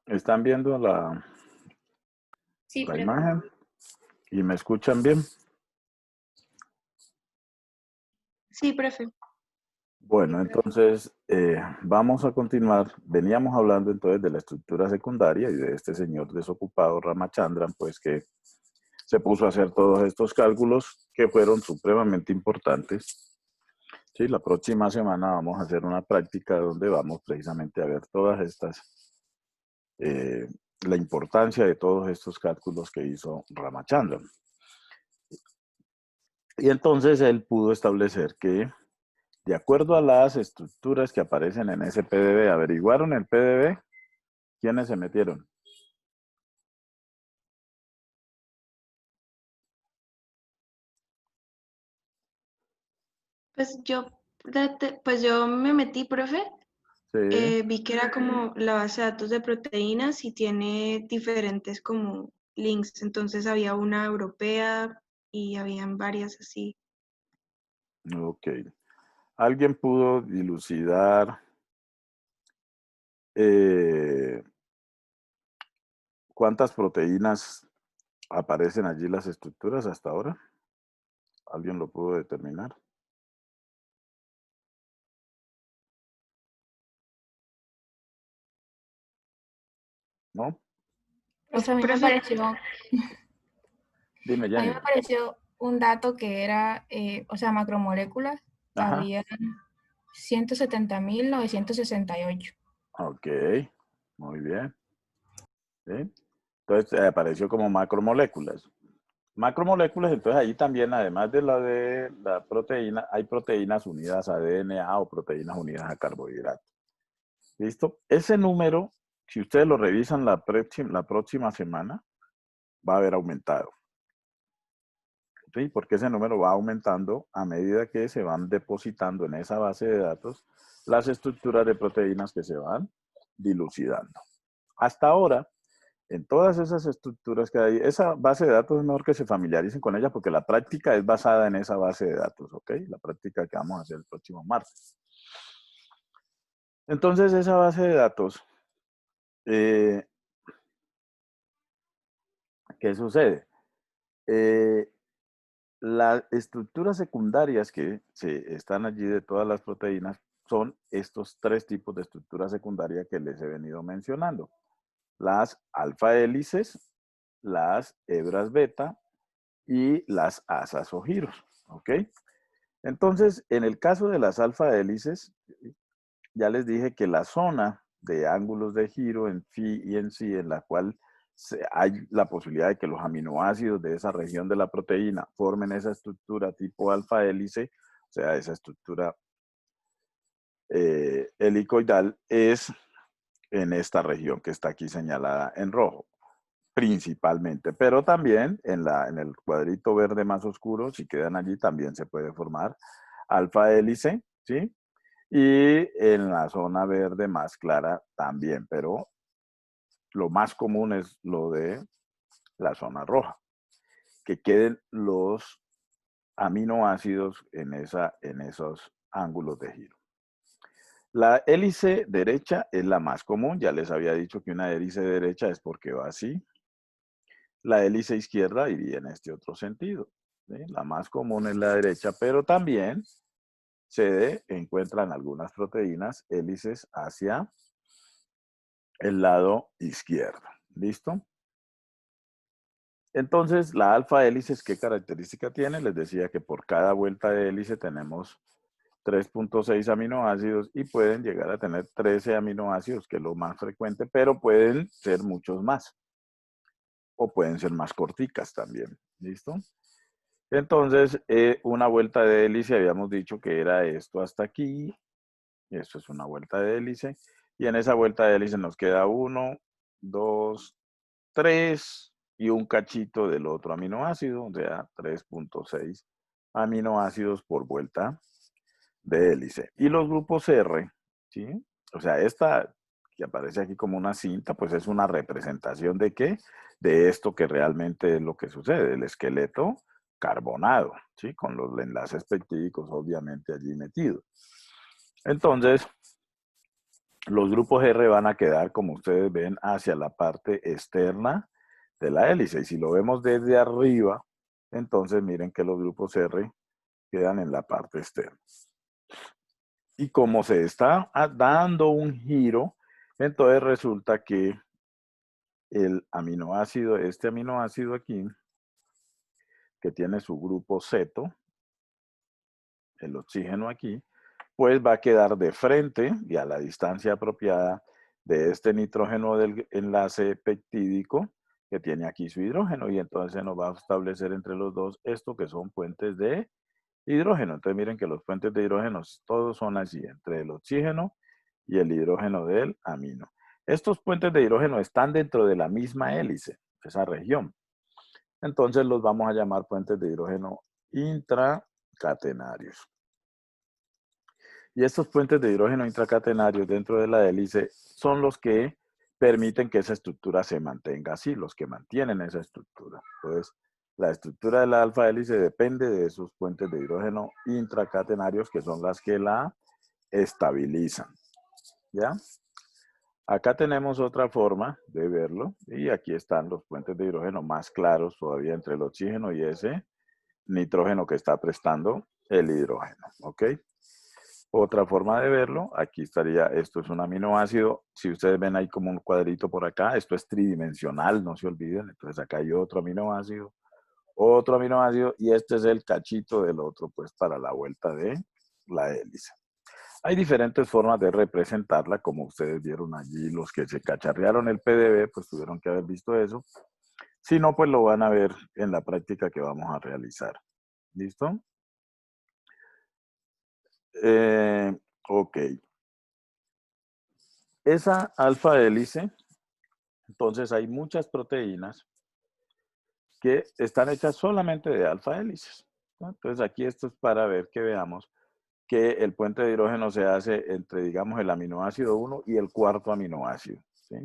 ¿Están viendo Sí, la profe. imagen y me escuchan bien? Sí, profe. Bueno, entonces vamos a continuar. Veníamos hablando entonces de la estructura secundaria y de este señor desocupado Ramachandran, pues que se puso a hacer todos estos cálculos que fueron supremamente importantes. Sí, la próxima semana vamos a hacer una práctica donde vamos precisamente a ver todas estas, eh, la importancia de todos estos cálculos que hizo Ramachandran. Y entonces él pudo establecer que, de acuerdo a las estructuras que aparecen en ese PDB, averiguaron el PDB, ¿quiénes se metieron? Pues yo me metí, profe. Sí, Vi que era como la base de datos de proteínas y tiene diferentes como links. Entonces había una europea y habían varias así. ok. ¿Alguien pudo dilucidar eh, cuántas proteínas aparecen allí las estructuras hasta ahora? ¿Alguien lo pudo determinar? ¿No? Pues, Profe, profe, Dime, a mí me Jenny. pareció un dato que era, o sea, macromoléculas, Ajá. había 170.968. Ok, muy bien. ¿Sí? Entonces apareció como macromoléculas. Macromoléculas, entonces ahí también, además de la proteína, hay proteínas unidas a DNA o proteínas unidas a carbohidratos. ¿Listo? Ese número, si ustedes lo revisan la próxima semana, va a haber aumentado. ¿Sí? Porque ese número va aumentando a medida que se van depositando en esa base de datos las estructuras de proteínas que se van dilucidando. Hasta ahora, en todas esas estructuras que hay, esa base de datos es mejor que se familiaricen con ella porque la práctica es basada en esa base de datos, ¿ok? La práctica que vamos a hacer el próximo martes. Entonces, esa base de datos, eh, ¿qué sucede? Eh, las estructuras secundarias que están allí de todas las proteínas son estos tres tipos de estructuras secundarias que les he venido mencionando. Las alfa hélices, las hebras beta y las asas o giros. ¿Ok? Entonces, en el caso de las alfa hélices, ya les dije que la zona de ángulos de giro en phi y en psi, en la cual hay la posibilidad de que los aminoácidos de esa región de la proteína formen esa estructura tipo alfa hélice, o sea, esa estructura helicoidal, es en esta región que está aquí señalada en rojo, principalmente, pero también en el cuadrito verde más oscuro, si quedan allí, también se puede formar alfa hélice, ¿sí? Y en la zona verde más clara también, pero lo más común es lo de la zona roja, que queden los aminoácidos en esos ángulos de giro. La hélice derecha es la más común, ya les había dicho que una hélice derecha es porque va así. La hélice izquierda iría en este otro sentido. ¿Sí? La más común es la derecha, pero también se encuentran algunas proteínas hélices hacia el lado izquierdo. ¿Listo? Entonces, la alfa hélice, ¿qué característica tiene? Les decía que por cada vuelta de hélice tenemos 3.6 aminoácidos y pueden llegar a tener 13 aminoácidos, que es lo más frecuente, pero pueden ser muchos más o pueden ser más corticas también. ¿Listo? Entonces, una vuelta de hélice, habíamos dicho que era esto hasta aquí, esto es una vuelta de hélice, y en esa vuelta de hélice nos queda 1, 2, 3 y un cachito del otro aminoácido, o sea, 3.6 aminoácidos por vuelta de hélice. Y los grupos R, ¿sí? O sea, esta que aparece aquí como una cinta, pues es una representación de qué? De esto que realmente es lo que sucede, el esqueleto carbonado, ¿sí? Con los enlaces peptídicos obviamente allí metidos. Entonces, los grupos R van a quedar, como ustedes ven, hacia la parte externa de la hélice. Y si lo vemos desde arriba, entonces miren que los grupos R quedan en la parte externa. Y como se está dando un giro, entonces resulta que el aminoácido, este aminoácido aquí, que tiene su grupo ceto, el oxígeno aquí, pues va a quedar de frente y a la distancia apropiada de este nitrógeno del enlace peptídico que tiene aquí su hidrógeno, y entonces nos va a establecer entre los dos esto que son puentes de hidrógeno. Entonces miren que los puentes de hidrógeno todos son así, entre el oxígeno y el hidrógeno del amino. Estos puentes de hidrógeno están dentro de la misma hélice, esa región. Entonces los vamos a llamar puentes de hidrógeno intracatenarios. Y estos puentes de hidrógeno intracatenarios dentro de la hélice son los que permiten que esa estructura se mantenga así, los que mantienen esa estructura. Entonces, la estructura de la alfa hélice depende de esos puentes de hidrógeno intracatenarios que son las que la estabilizan. ¿Ya? Acá tenemos otra forma de verlo y aquí están los puentes de hidrógeno más claros todavía entre el oxígeno y ese nitrógeno que está prestando el hidrógeno. ¿Ok? Otra forma de verlo, aquí estaría, esto es un aminoácido, si ustedes ven ahí como un cuadrito por acá, esto es tridimensional, no se olviden, entonces acá hay otro aminoácido, y este es el cachito del otro, pues para la vuelta de la hélice. Hay diferentes formas de representarla, como ustedes vieron allí, los que se cacharrearon el PDB, pues tuvieron que haber visto eso. Si no, pues lo van a ver en la práctica que vamos a realizar. ¿Listo? Ok. Esa alfa hélice, entonces hay muchas proteínas que están hechas solamente de alfa hélices, ¿no? Entonces aquí esto es para ver que veamos que el puente de hidrógeno se hace entre, digamos, el aminoácido 1 y el cuarto aminoácido, ¿sí?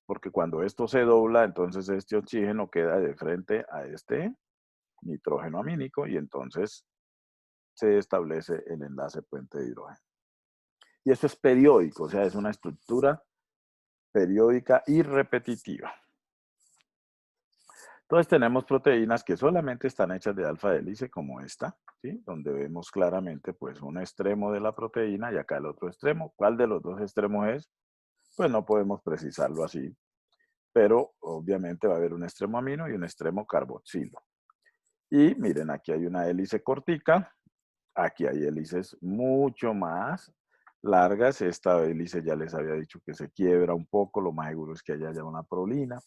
Porque cuando esto se dobla, entonces este oxígeno queda de frente a este nitrógeno amínico y entonces se establece el enlace puente de hidrógeno. Y eso es periódico, o sea, es una estructura periódica y repetitiva. Entonces tenemos proteínas que solamente están hechas de alfa hélice, como esta, ¿sí? Donde vemos claramente pues un extremo de la proteína y acá el otro extremo. ¿Cuál de los dos extremos es? Pues no podemos precisarlo así, pero obviamente va a haber un extremo amino y un extremo carboxilo. Y miren, aquí hay una hélice cortica, aquí hay hélices mucho más largas. Esta hélice ya les había dicho que se quiebra un poco, lo más seguro es que haya una prolina,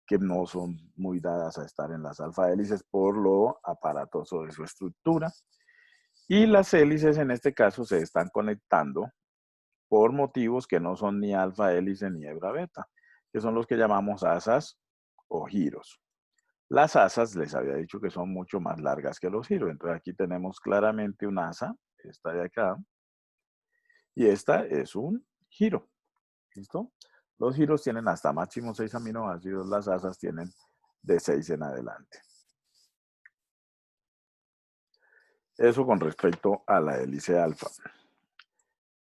que no son muy dadas a estar en las alfa hélices por lo aparatoso de su estructura. Y las hélices en este caso se están conectando por motivos que no son ni alfa hélice ni hebra beta, que son los que llamamos asas o giros. Las asas les había dicho que son mucho más largas que los giros. Entonces aquí tenemos claramente un asa, esta de acá, y esta es un giro. ¿Listo? Los giros tienen hasta máximo 6 aminoácidos, las asas tienen de 6 en adelante. Eso con respecto a la hélice alfa.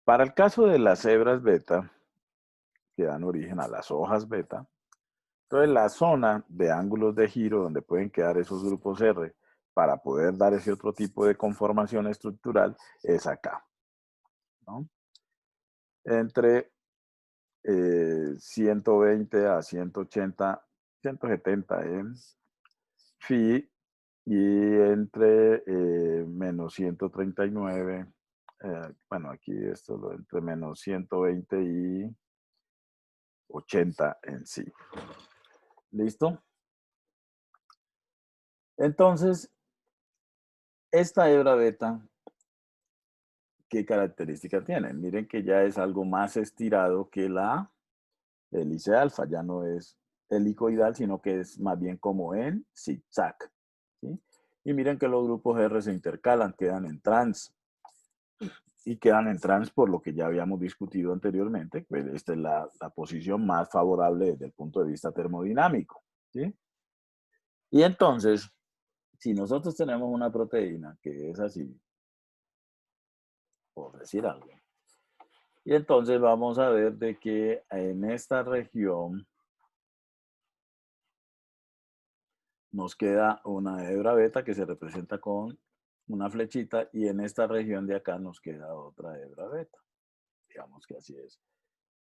Para el caso de las hebras beta, que dan origen a las hojas beta, entonces la zona de ángulos de giro donde pueden quedar esos grupos R para poder dar ese otro tipo de conformación estructural es acá, ¿no? Entre 120 a 180, 170 en phi y entre menos 139, bueno, aquí esto lo entre menos 120 y 80 en sí. ¿Listo? Entonces, esta hebra beta, ¿qué características tiene? Miren que ya es algo más estirado que la hélice alfa, ya no es helicoidal, sino que es más bien como en zigzag, ¿sí? Y miren que los grupos R se intercalan, quedan en trans. Y quedan en trans por lo que ya habíamos discutido anteriormente, pues esta es la posición más favorable desde el punto de vista termodinámico, ¿sí? Y entonces, si nosotros tenemos una proteína que es así, por decir algo, Y entonces vamos a ver de que en esta región nos queda una hebra beta que se representa con una flechita y en esta región de acá nos queda otra hebra beta. Digamos que así es,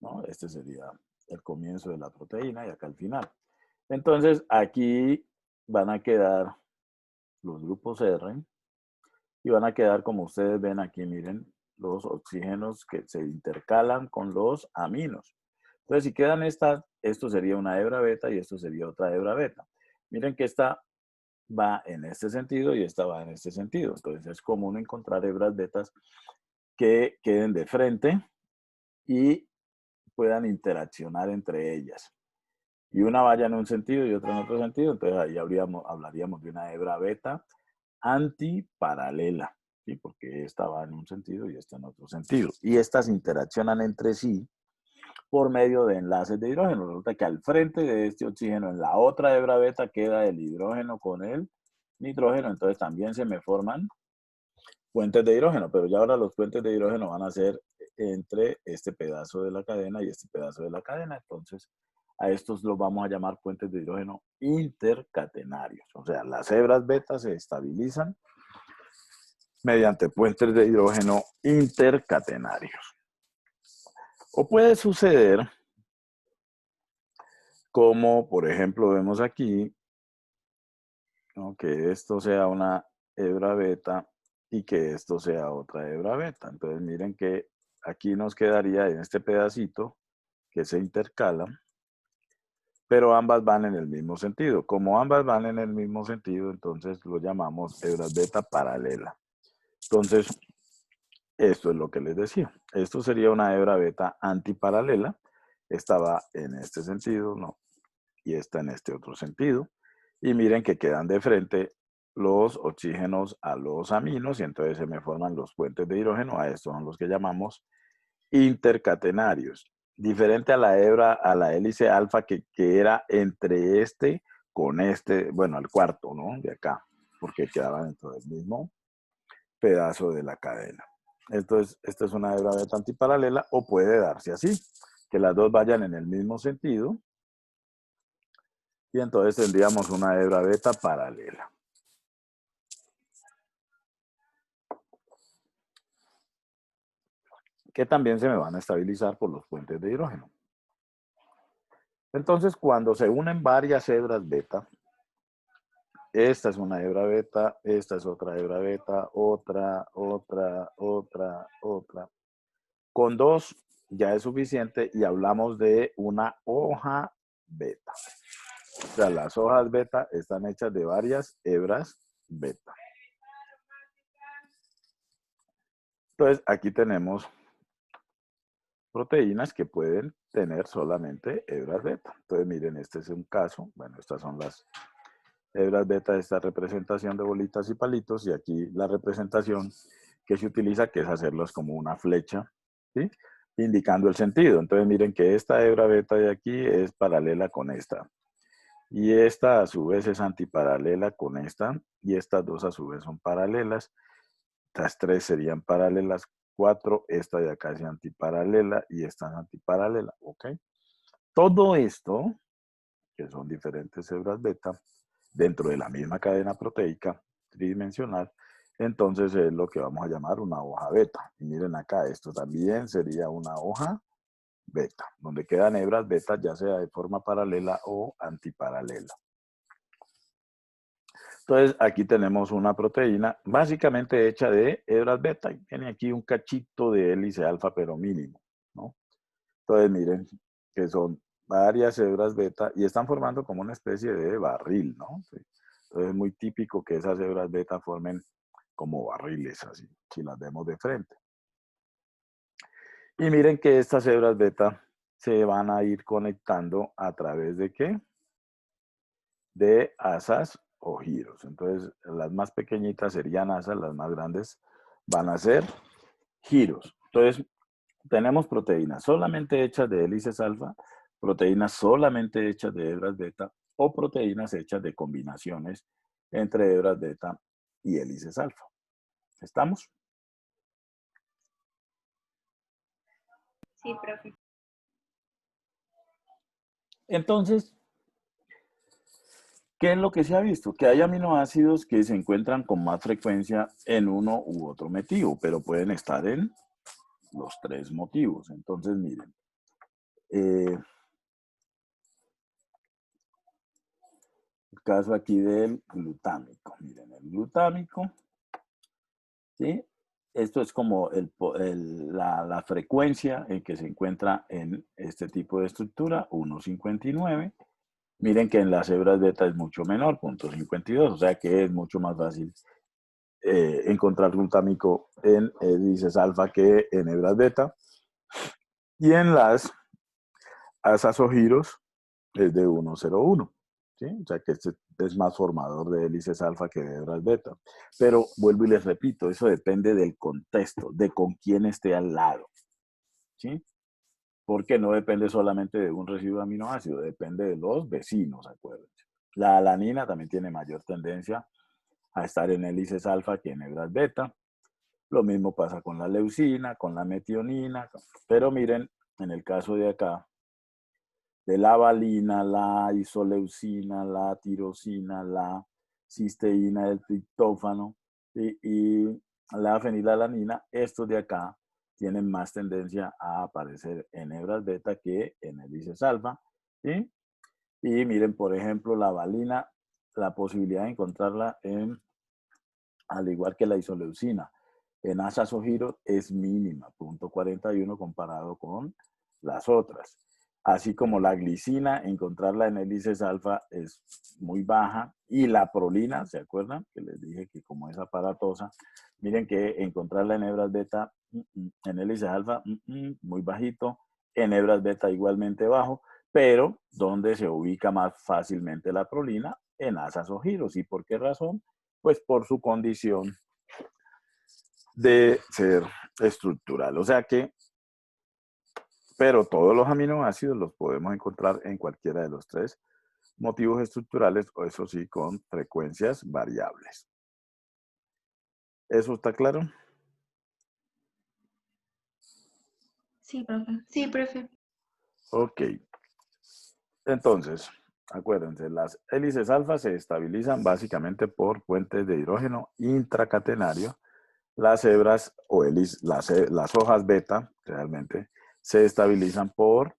¿no? Este sería el comienzo de la proteína y acá el final. Entonces aquí van a quedar los grupos R y van a quedar, como ustedes ven aquí, miren, los oxígenos que se intercalan con los aminos. Entonces, si quedan estas, esto sería una hebra beta y esto sería otra hebra beta. Miren que esta va en este sentido y esta va en este sentido. Entonces, es común encontrar hebras betas que queden de frente y puedan interaccionar entre ellas. Y una vaya en un sentido y otra en otro sentido, entonces ahí hablaríamos de una hebra beta antiparalela, ¿sí? Porque esta va en un sentido y esta en otro sentido. Y estas interaccionan entre sí por medio de enlaces de hidrógeno. Resulta que al frente de este oxígeno, en la otra hebra beta, queda el hidrógeno con el nitrógeno, entonces también se me forman puentes de hidrógeno, pero ya ahora los puentes de hidrógeno van a ser entre este pedazo de la cadena y este pedazo de la cadena, entonces a estos los vamos a llamar puentes de hidrógeno intercatenarios. O sea, las hebras beta se estabilizan mediante puentes de hidrógeno intercatenarios. O puede suceder, como por ejemplo vemos aquí, ¿no? Que esto sea una hebra beta y que esto sea otra hebra beta. Entonces miren que aquí nos quedaría en este pedacito que se intercalan, pero ambas van en el mismo sentido. Como ambas van en el mismo sentido, entonces lo llamamos hebras beta paralela. Entonces, esto es lo que les decía. Esto sería una hebra beta antiparalela. Esta va en este sentido, ¿no? Y esta en este otro sentido. Y miren que quedan de frente los oxígenos a los aminos y entonces se me forman los puentes de hidrógeno. A estos son los que llamamos intercatenarios. Diferente a la hebra, a la hélice alfa que era entre este con este, bueno, el cuarto, ¿no? De acá, porque quedaba dentro del mismo pedazo de la cadena. Esta es una hebra beta antiparalela o puede darse así, que las dos vayan en el mismo sentido y entonces tendríamos una hebra beta paralela. Que también se me van a estabilizar por los puentes de hidrógeno. Entonces, cuando se unen varias hebras beta, esta es una hebra beta, esta es otra hebra beta, otra. Con dos ya es suficiente y hablamos de una hoja beta. O sea, las hojas beta están hechas de varias hebras beta. Entonces, aquí tenemos proteínas que pueden tener solamente hebras beta. Entonces, miren, este es un caso. Bueno, estas son las hebras beta de esta representación de bolitas y palitos. Y aquí la representación que se utiliza, que es hacerlos como una flecha, ¿sí? Indicando el sentido. Entonces, miren que esta hebra beta de aquí es paralela con esta. Y esta a su vez es antiparalela con esta. Y estas dos a su vez son paralelas. Estas tres serían paralelas. 4, esta de acá es antiparalela y esta es antiparalela. ¿Ok? Todo esto, que son diferentes hebras beta, dentro de la misma cadena proteica tridimensional, entonces es lo que vamos a llamar una hoja beta. Y miren acá, esto también sería una hoja beta, donde quedan hebras beta ya sea de forma paralela o antiparalela. Entonces, aquí tenemos una proteína básicamente hecha de hebras beta. Y tiene aquí un cachito de hélice alfa, pero mínimo, ¿no? Entonces, miren que son varias hebras beta y están formando como una especie de barril, ¿no? Sí. Entonces, es muy típico que esas hebras beta formen como barriles, así, si las vemos de frente. Y miren que estas hebras beta se van a ir conectando a través de ¿qué? De asas o giros. Entonces, las más pequeñitas serían asas, las más grandes van a ser giros. Entonces, tenemos proteínas solamente hechas de hélices alfa, proteínas solamente hechas de hebras beta o proteínas hechas de combinaciones entre hebras beta y hélices alfa. ¿Estamos? Sí, profe. Entonces, ¿qué es lo que se ha visto? Que hay aminoácidos que se encuentran con más frecuencia en uno u otro motivo, pero pueden estar en los tres motivos. Entonces, miren, el caso aquí del glutámico. Miren, el glutámico, ¿sí? Esto es como la frecuencia en que se encuentra en este tipo de estructura, 1,59. Miren que en las hebras beta es mucho menor, 0,52, o sea que es mucho más fácil encontrar glutámico en hélices alfa que en hebras beta. Y en las asas o giros es de 1,01. ¿Sí? O sea que este es más formador de hélices alfa que de hebras beta. Pero vuelvo y les repito, eso depende del contexto, de con quién esté al lado. ¿Sí? Porque no depende solamente de un residuo de aminoácido, depende de los vecinos, acuérdense. La alanina también tiene mayor tendencia a estar en hélices alfa que en hebras beta. Lo mismo pasa con la leucina, con la metionina. Pero miren, en el caso de acá, de la valina, la isoleucina, la tirosina, la cisteína, el triptófano y la fenilalanina, estos de acá tienen más tendencia a aparecer en hebras beta que en hélices alfa. ¿Sí? Y miren, por ejemplo, la valina, la posibilidad de encontrarla al igual que la isoleucina, en asas o giros es mínima, 0,41 comparado con las otras. Así como la glicina, encontrarla en hélices alfa es muy baja. Y la prolina, ¿se acuerdan? Que les dije que como es aparatosa, miren que encontrarla en hebras beta, en hélices alfa, muy bajito. En hebras beta igualmente bajo. Pero donde se ubica más fácilmente la prolina, en asas o giros. ¿Y por qué razón? Pues por su condición de ser estructural. O sea que, pero todos los aminoácidos los podemos encontrar en cualquiera de los tres motivos estructurales, o eso sí, con frecuencias variables. ¿Eso está claro? Sí, profe. Sí, profe. Ok. Entonces, acuérdense, las hélices alfa se estabilizan básicamente por puentes de hidrógeno intracatenario. Las hebras o las hojas beta realmente se estabilizan por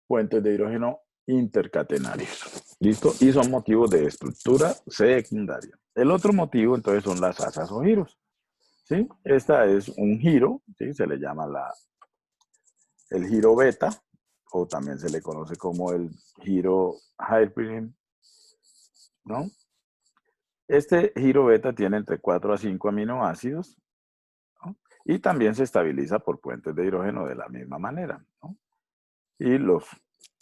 puentes de hidrógeno intercatenarios. ¿Listo? Y son motivos de estructura secundaria. El otro motivo, entonces, son las asas o giros. ¿Sí? Esta es un giro, ¿sí? Se le llama el giro beta, o también se le conoce como el giro Hairpin, ¿no? Este giro beta tiene entre 4 a 5 aminoácidos, ¿no? Y también se estabiliza por puentes de hidrógeno de la misma manera, ¿no? Y los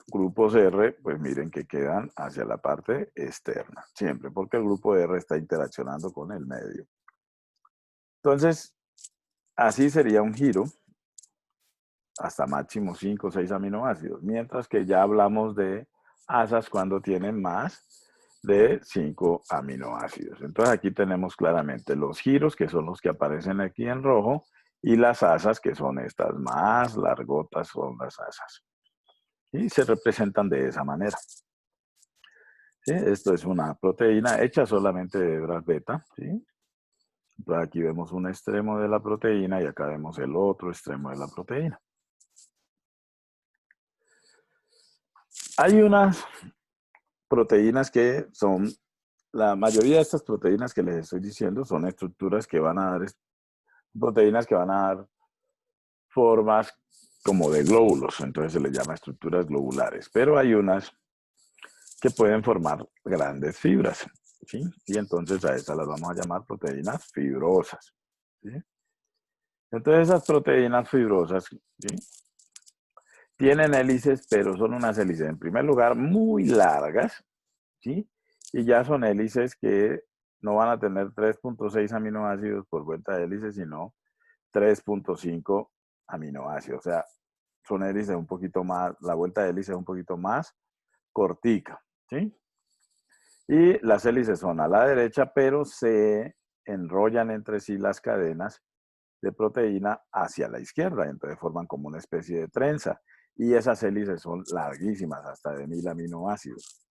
grupos R, pues miren que quedan hacia la parte externa, siempre, porque el grupo R está interaccionando con el medio. Entonces, así sería un giro hasta máximo 5 o 6 aminoácidos, mientras que ya hablamos de asas cuando tienen más de 5 aminoácidos. Entonces aquí tenemos claramente los giros, que son los que aparecen aquí en rojo, y las asas, que son estas más largotas, son las asas. Y se representan de esa manera. ¿Sí? Esto es una proteína hecha solamente de hebras beta. ¿Sí? Entonces aquí vemos un extremo de la proteína y acá vemos el otro extremo de la proteína. Hay unas proteínas que son, la mayoría de estas proteínas que les estoy diciendo son estructuras que van a dar, proteínas que van a dar formas como de glóbulos, entonces se les llama estructuras globulares, pero hay unas que pueden formar grandes fibras, ¿sí? Y entonces a estas las vamos a llamar proteínas fibrosas, ¿sí? Entonces esas proteínas fibrosas, ¿sí? Tienen hélices, pero son unas hélices, en primer lugar, muy largas, ¿sí? Y ya son hélices que no van a tener 3,6 aminoácidos por vuelta de hélice, sino 3,5 aminoácidos. O sea, son hélices un poquito más, la vuelta de hélice es un poquito más cortica, ¿sí? Y las hélices son a la derecha, pero se enrollan entre sí las cadenas de proteína hacia la izquierda, entonces forman como una especie de trenza. Y esas hélices son larguísimas, hasta de 1000 aminoácidos.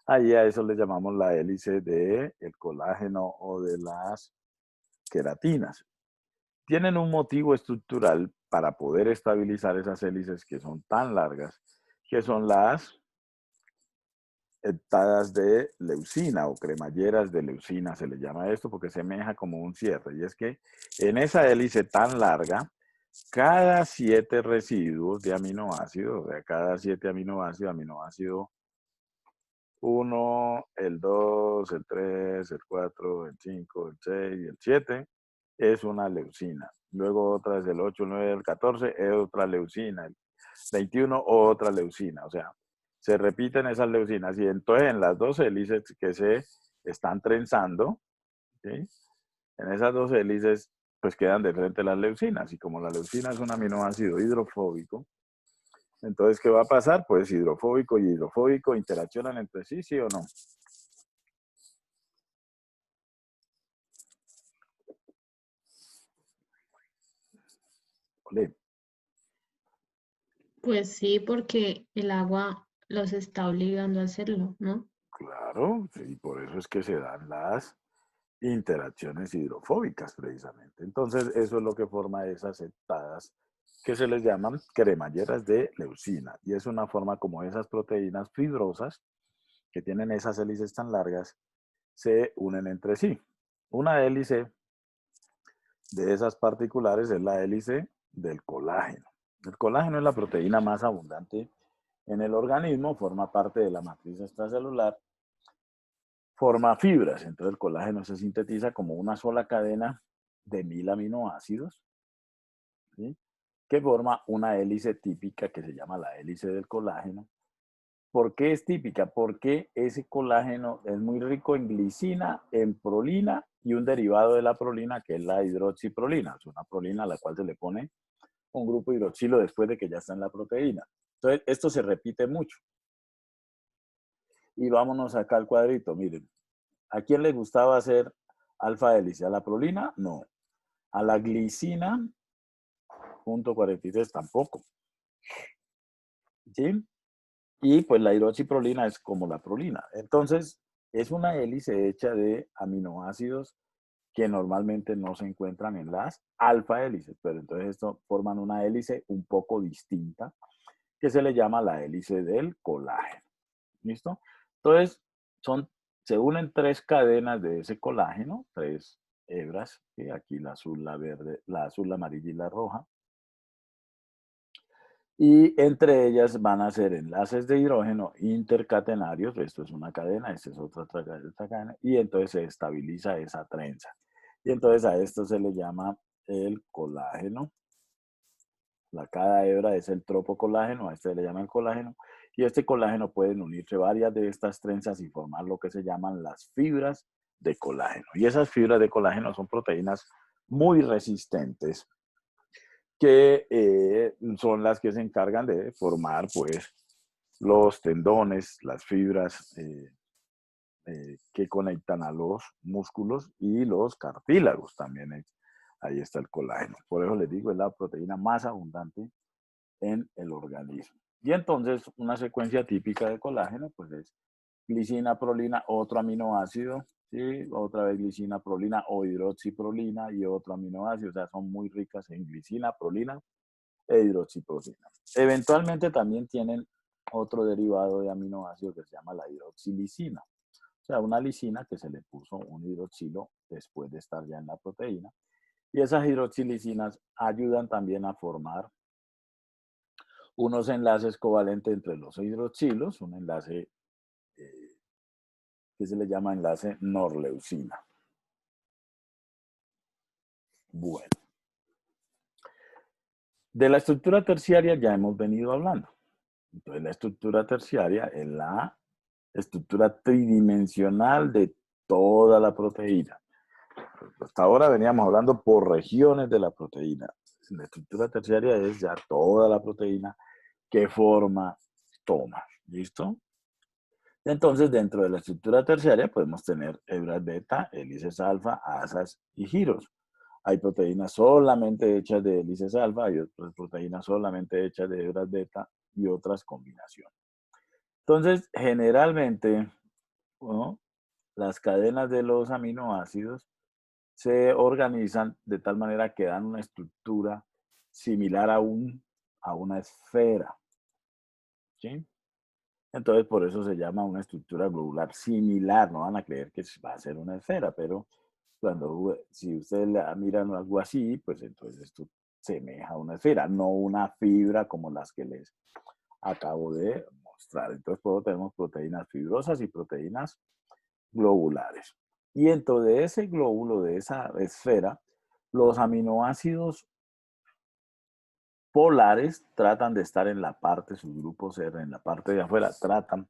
Ahí a eso le llamamos la hélice del colágeno o de las queratinas. Tienen un motivo estructural para poder estabilizar esas hélices que son tan largas, que son las heptadas de leucina o cremalleras de leucina, se le llama esto porque semeja como un cierre. Y es que en esa hélice tan larga, cada 7 residuos de aminoácidos, o sea, cada 7 aminoácidos, aminoácido 1, el 2, el 3, el 4, el 5, el 6 y el 7, es una leucina. Luego otra es el 8, el 9, el 14, es otra leucina. El 21, otra leucina. O sea, se repiten esas leucinas y entonces en las dos hélices que se están trenzando, ¿sí? En esas dos hélices pues quedan de frente las leucinas y como la leucina es un aminoácido hidrofóbico, entonces ¿qué va a pasar? Pues hidrofóbico y hidrofóbico interaccionan entre sí, ¿sí o no? Ole, Pues sí, porque el agua los está obligando a hacerlo, ¿no? claro, sí, por eso es que se dan las interacciones hidrofóbicas precisamente. Entonces, eso es lo que forma esas heptadas que se les llaman cremalleras de leucina. Y es una forma como esas proteínas fibrosas que tienen esas hélices tan largas se unen entre sí. Una hélice de esas particulares es la hélice del colágeno. El colágeno es la proteína más abundante en el organismo, forma parte de la matriz extracelular, forma fibras. Entonces el colágeno se sintetiza como una sola cadena de 1000 aminoácidos, ¿sí? Que forma una hélice típica que se llama la hélice del colágeno. ¿Por qué es típica? Porque ese colágeno es muy rico en glicina, en prolina y un derivado de la prolina que es la hidroxiprolina. Es una prolina a la cual se le pone un grupo hidroxilo después de que ya está en la proteína. Entonces, esto se repite mucho. Y vámonos acá al cuadrito, miren. ¿A quién le gustaba hacer alfa hélice? ¿A la prolina? No. A la glicina, punto 43 tampoco. ¿Sí? Y pues la hidroxiprolina es como la prolina. Entonces, es una hélice hecha de aminoácidos que normalmente no se encuentran en las alfa hélices, pero entonces esto forman una hélice un poco distinta que se le llama la hélice del colágeno. ¿Listo? Entonces, se unen 3 cadenas de ese colágeno, 3 hebras, ¿sí? Aquí la azul, la verde, la azul, la amarilla y la roja. Y entre ellas van a ser enlaces de hidrógeno intercatenarios, esto es una cadena, esta es otra cadena, y entonces se estabiliza esa trenza. Y entonces a esto se le llama el colágeno. Cada hebra es el tropocolágeno, a este se le llama el colágeno, y este colágeno pueden unirse varias de estas trenzas y formar lo que se llaman las fibras de colágeno. Y esas fibras de colágeno son proteínas muy resistentes que son las que se encargan de formar pues los tendones, las fibras que conectan a los músculos y los cartílagos también. Ahí está el colágeno. Por eso les digo, es la proteína más abundante en el organismo. Y entonces una secuencia típica de colágeno pues es glicina, prolina, otro aminoácido, ¿sí? Otra vez glicina, prolina o hidroxiprolina y otro aminoácido. O sea, son muy ricas en glicina, prolina e hidroxiprolina. Eventualmente también tienen otro derivado de aminoácido que se llama la hidroxilicina. O sea, una lisina que se le puso un hidroxilo después de estar ya en la proteína. Y esas hidroxilicinas ayudan también a formar unos enlaces covalentes entre los hidroxilos, un enlace que se le llama enlace norleucina. Bueno, de la estructura terciaria ya hemos venido hablando. Entonces, la estructura terciaria es la estructura tridimensional de toda la proteína. Hasta ahora veníamos hablando por regiones de la proteína. La estructura terciaria es ya toda la proteína que forma toma. ¿Listo? Entonces, dentro de la estructura terciaria podemos tener hebras beta, hélices alfa, asas y giros. Hay proteínas solamente hechas de hélices alfa, hay otras proteínas solamente hechas de hebras beta y otras combinaciones. Entonces, generalmente, ¿no?, las cadenas de los aminoácidos se organizan de tal manera que dan una estructura similar a una esfera, ¿sí? Entonces, por eso se llama una estructura globular similar. No van a creer que va a ser una esfera, pero si ustedes miran algo así, pues entonces esto semeja a una esfera, no una fibra como las que les acabo de mostrar. Entonces, tenemos proteínas fibrosas y proteínas globulares. Y dentro de ese glóbulo, de esa esfera, los aminoácidos polares tratan de estar en la parte, sus grupos R, en la parte de afuera, tratan,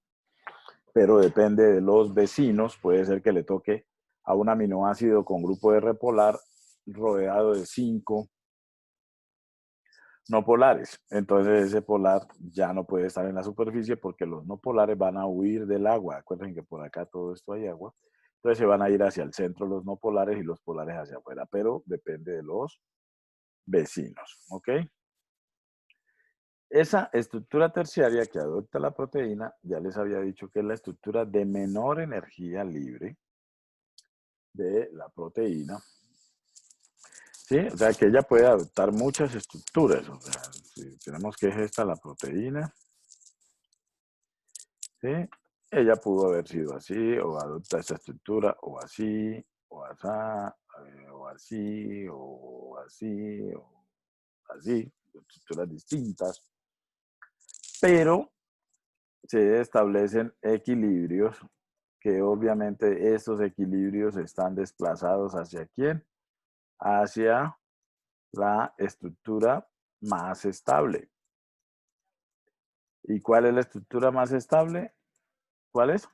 pero depende de los vecinos. Puede ser que le toque a un aminoácido con grupo R polar rodeado de 5 no polares. Entonces ese polar ya no puede estar en la superficie porque los no polares van a huir del agua. Acuérdense que por acá todo esto hay agua. Entonces se van a ir hacia el centro los no polares y los polares hacia afuera, pero depende de los vecinos, ¿ok? Esa estructura terciaria que adopta la proteína, ya les había dicho que es la estructura de menor energía libre de la proteína. ¿Sí? O sea, que ella puede adoptar muchas estructuras. O sea, si tenemos que es esta la proteína, ¿sí?, ella pudo haber sido así, o adopta esta estructura, o así, o asá, o así, o así, o así, estructuras distintas. Pero se establecen equilibrios que obviamente estos equilibrios están desplazados ¿hacia quién? Hacia la estructura más estable. ¿Y cuál es la estructura más estable? ¿Cuál es?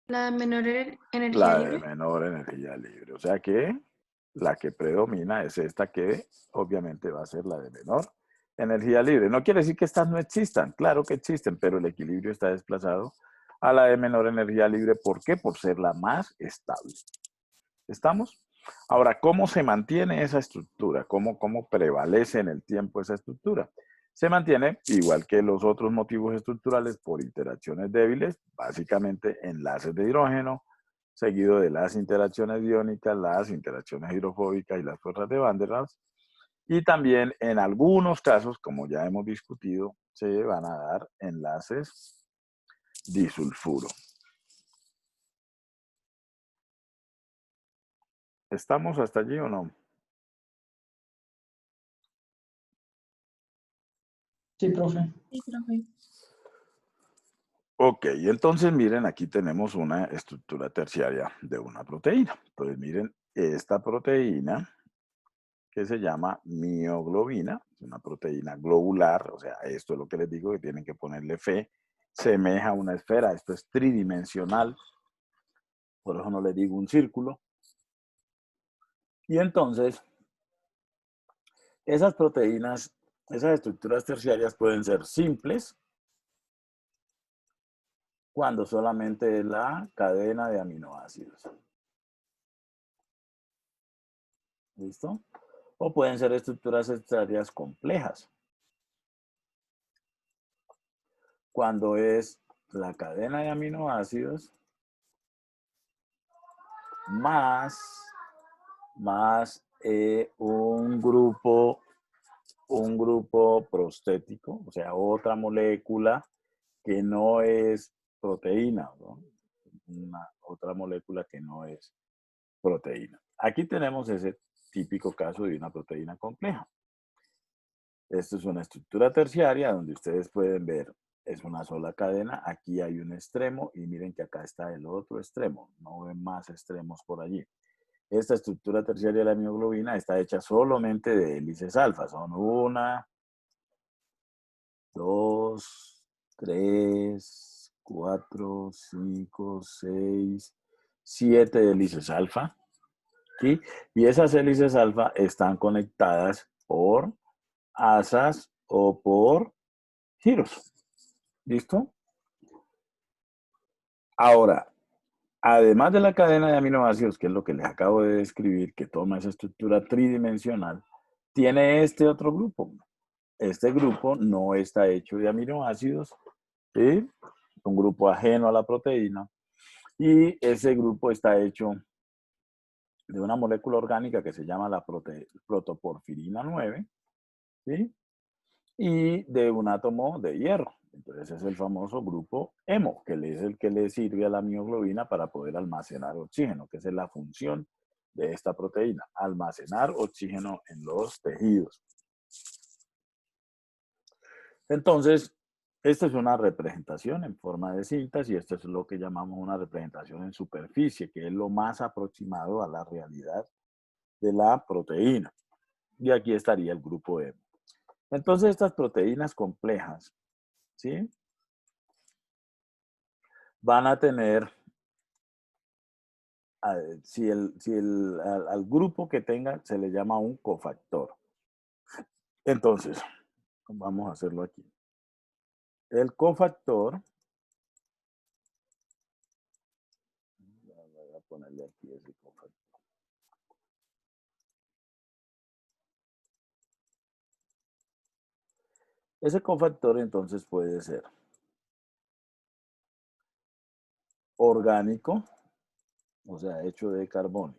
La de menor energía La de libre. menor energía libre. O sea que la que predomina es esta, que obviamente va a ser la de menor energía libre. No quiere decir que estas no existan, claro que existen, pero el equilibrio está desplazado a la de menor energía libre. ¿Por qué? Por ser la más estable. ¿Estamos? Ahora, ¿cómo se mantiene esa estructura? ¿Cómo prevalece en el tiempo esa estructura? Se mantiene, igual que los otros motivos estructurales, por interacciones débiles, básicamente enlaces de hidrógeno, seguido de las interacciones iónicas, las interacciones hidrofóbicas y las fuerzas de Van der Waals. Y también en algunos casos, como ya hemos discutido, se van a dar enlaces disulfuro. ¿Estamos hasta allí o no? Sí, profe. Sí, profe. Ok, entonces miren, aquí tenemos una estructura terciaria de una proteína. Entonces miren, esta proteína que se llama mioglobina, es una proteína globular, o sea, esto es lo que les digo, que tienen que ponerle fe, semeja a una esfera, esto es tridimensional, por eso no les digo un círculo. Y entonces, esas proteínas, esas estructuras terciarias pueden ser simples, cuando solamente es la cadena de aminoácidos. ¿Listo? O pueden ser estructuras terciarias complejas, cuando es la cadena de aminoácidos más un grupo prostético, o sea, otra molécula que no es proteína, ¿no? Otra molécula que no es proteína. Aquí tenemos ese típico caso de una proteína compleja. Esto es una estructura terciaria donde ustedes pueden ver, es una sola cadena, aquí hay un extremo y miren que acá está el otro extremo, no ven más extremos por allí. Esta estructura terciaria de la mioglobina está hecha solamente de hélices alfa, son 1, 2, 3, 4, 5, 6, 7 hélices alfa, ¿sí? Y esas hélices alfa están conectadas por asas o por giros. ¿Listo? Ahora, además de la cadena de aminoácidos, que es lo que les acabo de describir, que toma esa estructura tridimensional, tiene este otro grupo. Este grupo no está hecho de aminoácidos, ¿sí? Un grupo ajeno a la proteína. Y ese grupo está hecho de una molécula orgánica que se llama la protoporfirina 9, ¿sí? Y de un átomo de hierro. Entonces es el famoso grupo hemo, que es el que le sirve a la mioglobina para poder almacenar oxígeno, que esa es la función de esta proteína, almacenar oxígeno en los tejidos. Entonces, esta es una representación en forma de cintas y esto es lo que llamamos una representación en superficie, que es lo más aproximado a la realidad de la proteína. Y aquí estaría el grupo hemo. Entonces, estas proteínas complejas, ¿sí? Van a tener, al grupo que tenga se le llama un cofactor. Entonces, vamos a hacerlo aquí. El cofactor, voy a ponerle aquí ese cofactor. Ese cofactor entonces puede ser orgánico, o sea, hecho de carbono.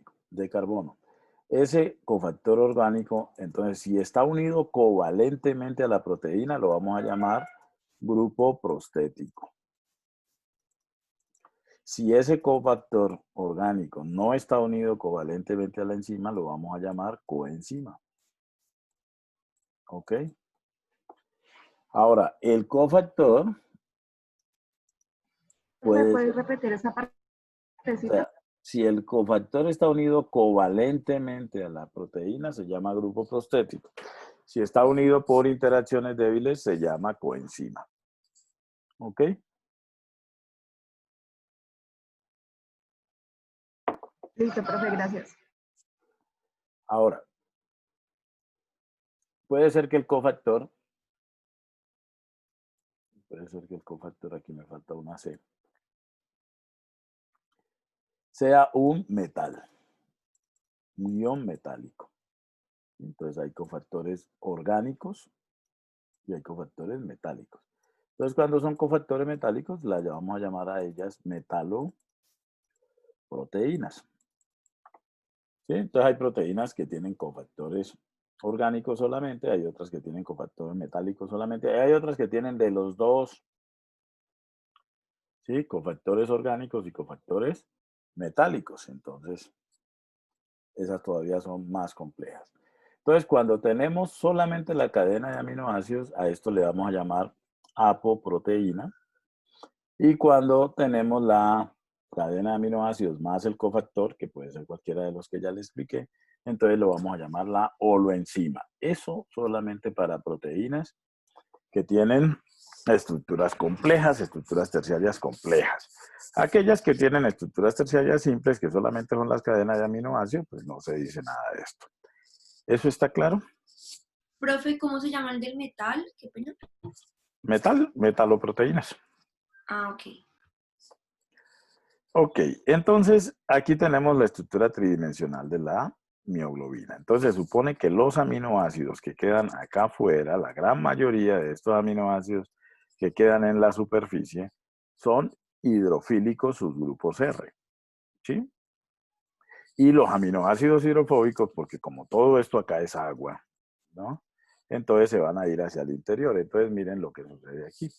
Ese cofactor orgánico, entonces, si está unido covalentemente a la proteína, lo vamos a llamar grupo prostético. Si ese cofactor orgánico no está unido covalentemente a la enzima, lo vamos a llamar coenzima. ¿Ok? Ahora, el cofactor puede ¿Puedes ser, repetir esa o partecita? sea, si el cofactor está unido covalentemente a la proteína, se llama grupo prostético. Si está unido por interacciones débiles, se llama coenzima. ¿Ok? Listo, profe, gracias. Ahora, puede ser que el cofactor, aquí me falta una C, sea un metal, un ion metálico. Entonces hay cofactores orgánicos y hay cofactores metálicos. Entonces cuando son cofactores metálicos, las vamos a llamar a ellas metaloproteínas. ¿Sí? Entonces hay proteínas que tienen cofactores orgánicos solamente, hay otras que tienen cofactores metálicos solamente, hay otras que tienen de los dos, ¿sí? Cofactores orgánicos y cofactores metálicos. Entonces, esas todavía son más complejas. Entonces, cuando tenemos solamente la cadena de aminoácidos, a esto le vamos a llamar apoproteína. Y cuando tenemos la cadena de aminoácidos más el cofactor, que puede ser cualquiera de los que ya le expliqué, entonces lo vamos a llamar la holoenzima. Eso solamente para proteínas que tienen estructuras complejas, estructuras terciarias complejas. Aquellas que tienen estructuras terciarias simples, que solamente son las cadenas de aminoácidos, pues no se dice nada de esto. ¿Eso está claro? Profe, ¿cómo se llama el del metal? Qué pena. Metaloproteínas. Ah, ok. Ok, entonces aquí tenemos la estructura tridimensional de la mioglobina. Entonces se supone que los aminoácidos que quedan acá afuera, la gran mayoría de estos aminoácidos que quedan en la superficie, son hidrofílicos subgrupos R, ¿sí? Y los aminoácidos hidrofóbicos, porque como todo esto acá es agua, ¿no? Entonces se van a ir hacia el interior. Entonces miren lo que sucede aquí.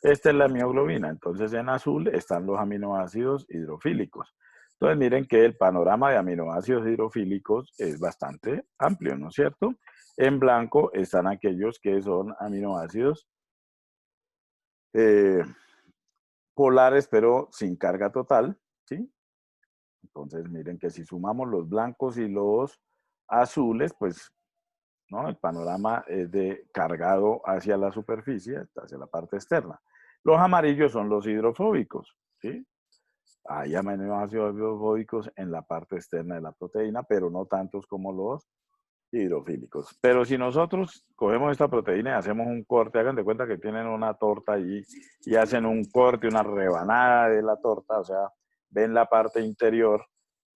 Esta es la mioglobina. Entonces en azul están los aminoácidos hidrofílicos. Entonces miren que el panorama de aminoácidos hidrofílicos es bastante amplio, ¿no es cierto? En blanco están aquellos que son aminoácidos polares, pero sin carga total, ¿sí? Entonces miren que si sumamos los blancos y los azules, pues, ¿no? El panorama es de cargado hacia la superficie, hacia la parte externa. Los amarillos son los hidrofóbicos, ¿sí? Hay aminoácidos hidrofóbicos en la parte externa de la proteína, pero no tantos como los hidrofílicos. Pero si nosotros cogemos esta proteína y hacemos un corte, hagan de cuenta que tienen una torta allí y hacen un corte, una rebanada de la torta, o sea, ven la parte interior,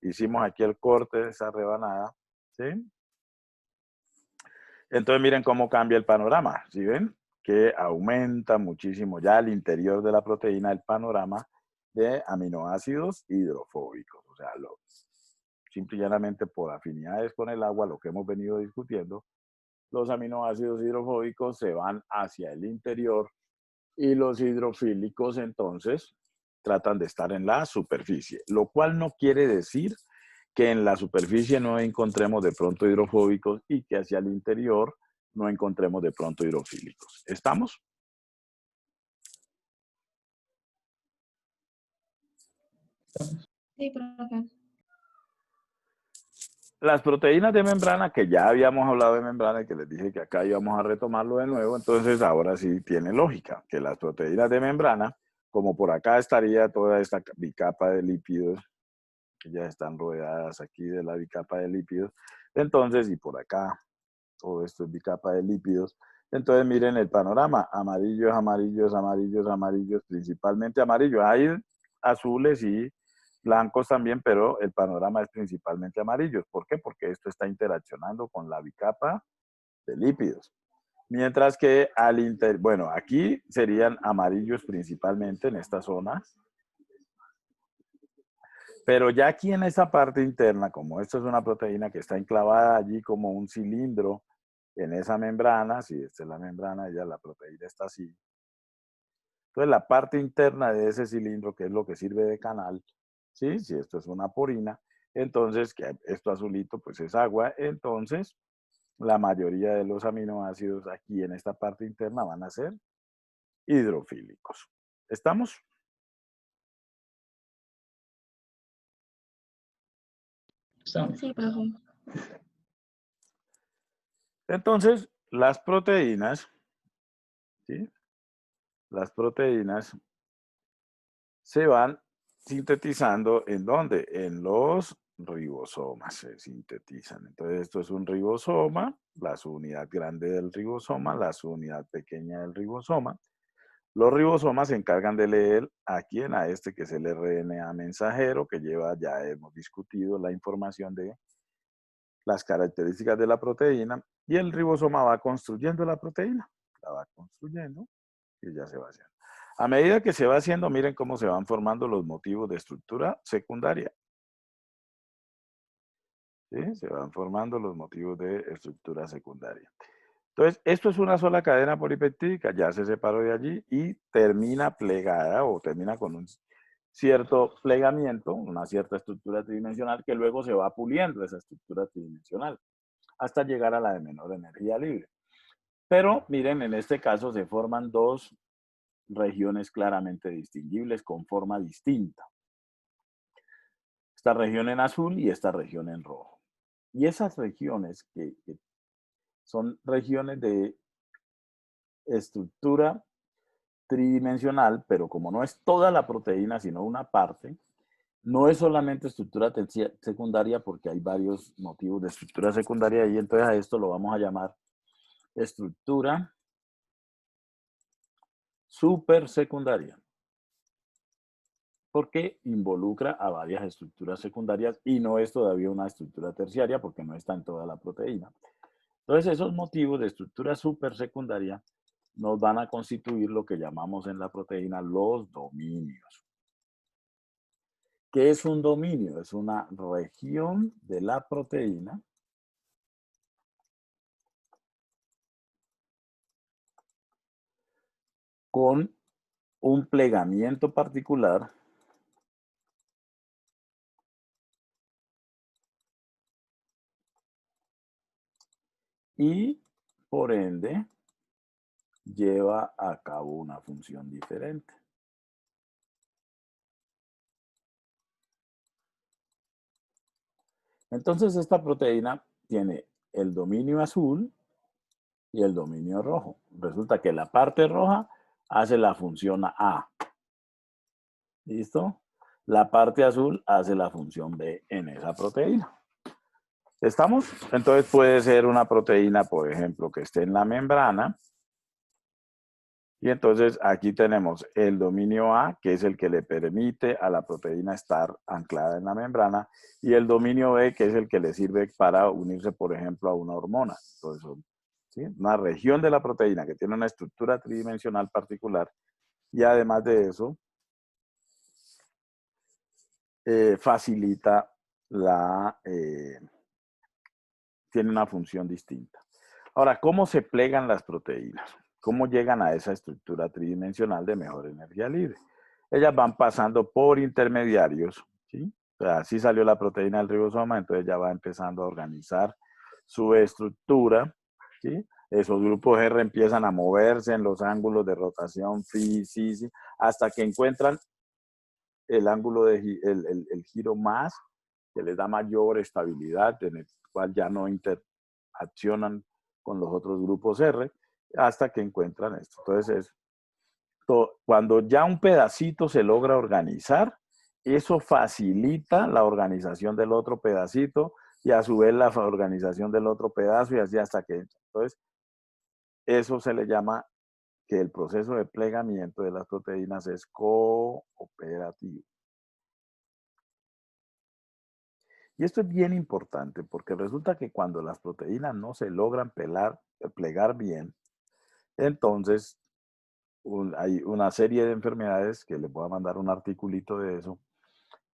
hicimos aquí el corte de esa rebanada, ¿sí? Entonces miren cómo cambia el panorama, ¿sí ven? Que aumenta muchísimo ya al interior de la proteína el panorama de aminoácidos hidrofóbicos. O sea, simple y llanamente por afinidades con el agua, lo que hemos venido discutiendo, los aminoácidos hidrofóbicos se van hacia el interior y los hidrofílicos entonces tratan de estar en la superficie, lo cual no quiere decir que en la superficie no encontremos de pronto hidrofóbicos y que hacia el interior no encontremos de pronto hidrofílicos. ¿Estamos? Sí, profe. Las proteínas de membrana, que ya habíamos hablado de membrana y que les dije que acá íbamos a retomarlo de nuevo, entonces ahora sí tiene lógica, que las proteínas de membrana, como por acá estaría toda esta bicapa de lípidos, que ya están rodeadas aquí de la bicapa de lípidos, entonces, y por acá, todo esto es bicapa de lípidos, entonces miren el panorama, amarillos, amarillos, amarillos, amarillos, principalmente amarillos, hay azules y blancos también, pero el panorama es principalmente amarillos. ¿Por qué? Porque esto está interaccionando con la bicapa de lípidos. Mientras que al interior, bueno, aquí serían amarillos principalmente en esta zona, pero ya aquí en esa parte interna, como esto es una proteína que está enclavada allí como un cilindro en esa membrana, si esta es la membrana, ya la proteína está así. Entonces la parte interna de ese cilindro, que es lo que sirve de canal, ¿sí? Si esto es una porina, entonces que esto azulito pues es agua, entonces la mayoría de los aminoácidos aquí en esta parte interna van a ser hidrofílicos. ¿Estamos? Sí, profe. Entonces, las proteínas, ¿sí? Las proteínas se van sintetizando ¿en dónde? En los ribosomas se sintetizan. Entonces, esto es un ribosoma, la subunidad grande del ribosoma, la subunidad pequeña del ribosoma. Los ribosomas se encargan de leer a quién, a este que es el RNA mensajero, que lleva, ya hemos discutido la información de las características de la proteína, y el ribosoma va construyendo la proteína, la va construyendo y ya se va haciendo. A medida que se va haciendo, miren cómo se van formando los motivos de estructura secundaria. ¿Sí? Se van formando los motivos de estructura secundaria. Entonces, esto es una sola cadena polipeptídica, ya se separó de allí y termina plegada o termina con un cierto plegamiento, una cierta estructura tridimensional que luego se va puliendo esa estructura tridimensional hasta llegar a la de menor energía libre. Pero miren, en este caso se forman dos regiones claramente distinguibles con forma distinta. Esta región en azul y esta región en rojo. Y esas regiones que son regiones de estructura tridimensional, pero como no es toda la proteína, sino una parte, no es solamente estructura secundaria porque hay varios motivos de estructura secundaria y entonces a esto lo vamos a llamar estructura supersecundaria, porque involucra a varias estructuras secundarias y no es todavía una estructura terciaria porque no está en toda la proteína. Entonces esos motivos de estructura supersecundaria nos van a constituir lo que llamamos en la proteína los dominios. ¿Qué es un dominio? Es una región de la proteína con un plegamiento particular y, por ende, lleva a cabo una función diferente. Entonces, esta proteína tiene el dominio azul y el dominio rojo. Resulta que la parte roja hace la función A. ¿Listo? La parte azul hace la función B en esa proteína. ¿Estamos? Entonces puede ser una proteína, por ejemplo, que esté en la membrana Y entonces aquí tenemos el dominio A, que es el que le permite a la proteína estar anclada en la membrana, y el dominio B, que es el que le sirve para unirse, por ejemplo, a una hormona. Entonces, ¿sí? Una región de la proteína que tiene una estructura tridimensional particular, y además de eso, facilita tiene una función distinta. Ahora, ¿cómo se plegan las proteínas? ¿Cómo llegan a esa estructura tridimensional de mejor energía libre? Ellas van pasando por intermediarios, ¿sí? O sea, así salió la proteína del ribosoma, entonces ya va empezando a organizar su estructura, ¿sí? Esos grupos R empiezan a moverse en los ángulos de rotación phi, sí, sí, hasta que encuentran el ángulo de el giro más, que les da mayor estabilidad, en el cual ya no interaccionan con los otros grupos R, hasta que encuentran esto. Entonces, cuando ya un pedacito se logra organizar, eso facilita la organización del otro pedacito y a su vez la organización del otro pedazo y así hasta que... Entonces, eso se le llama que el proceso de plegamiento de las proteínas es cooperativo. Y esto es bien importante porque resulta que cuando las proteínas no se logran plegar bien, entonces hay una serie de enfermedades, que les voy a mandar un articulito de eso,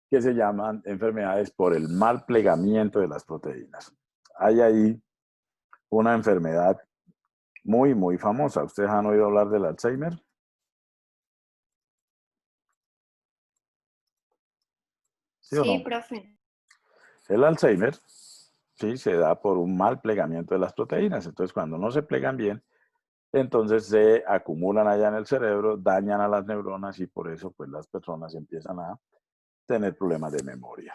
que se llaman enfermedades por el mal plegamiento de las proteínas. Hay ahí una enfermedad muy, muy famosa. ¿Ustedes han oído hablar del Alzheimer? ¿Sí o Sí, no? profe. El Alzheimer, sí, se da por un mal plegamiento de las proteínas. Entonces, cuando no se plegan bien, entonces se acumulan allá en el cerebro, dañan a las neuronas y por eso pues las personas empiezan a tener problemas de memoria.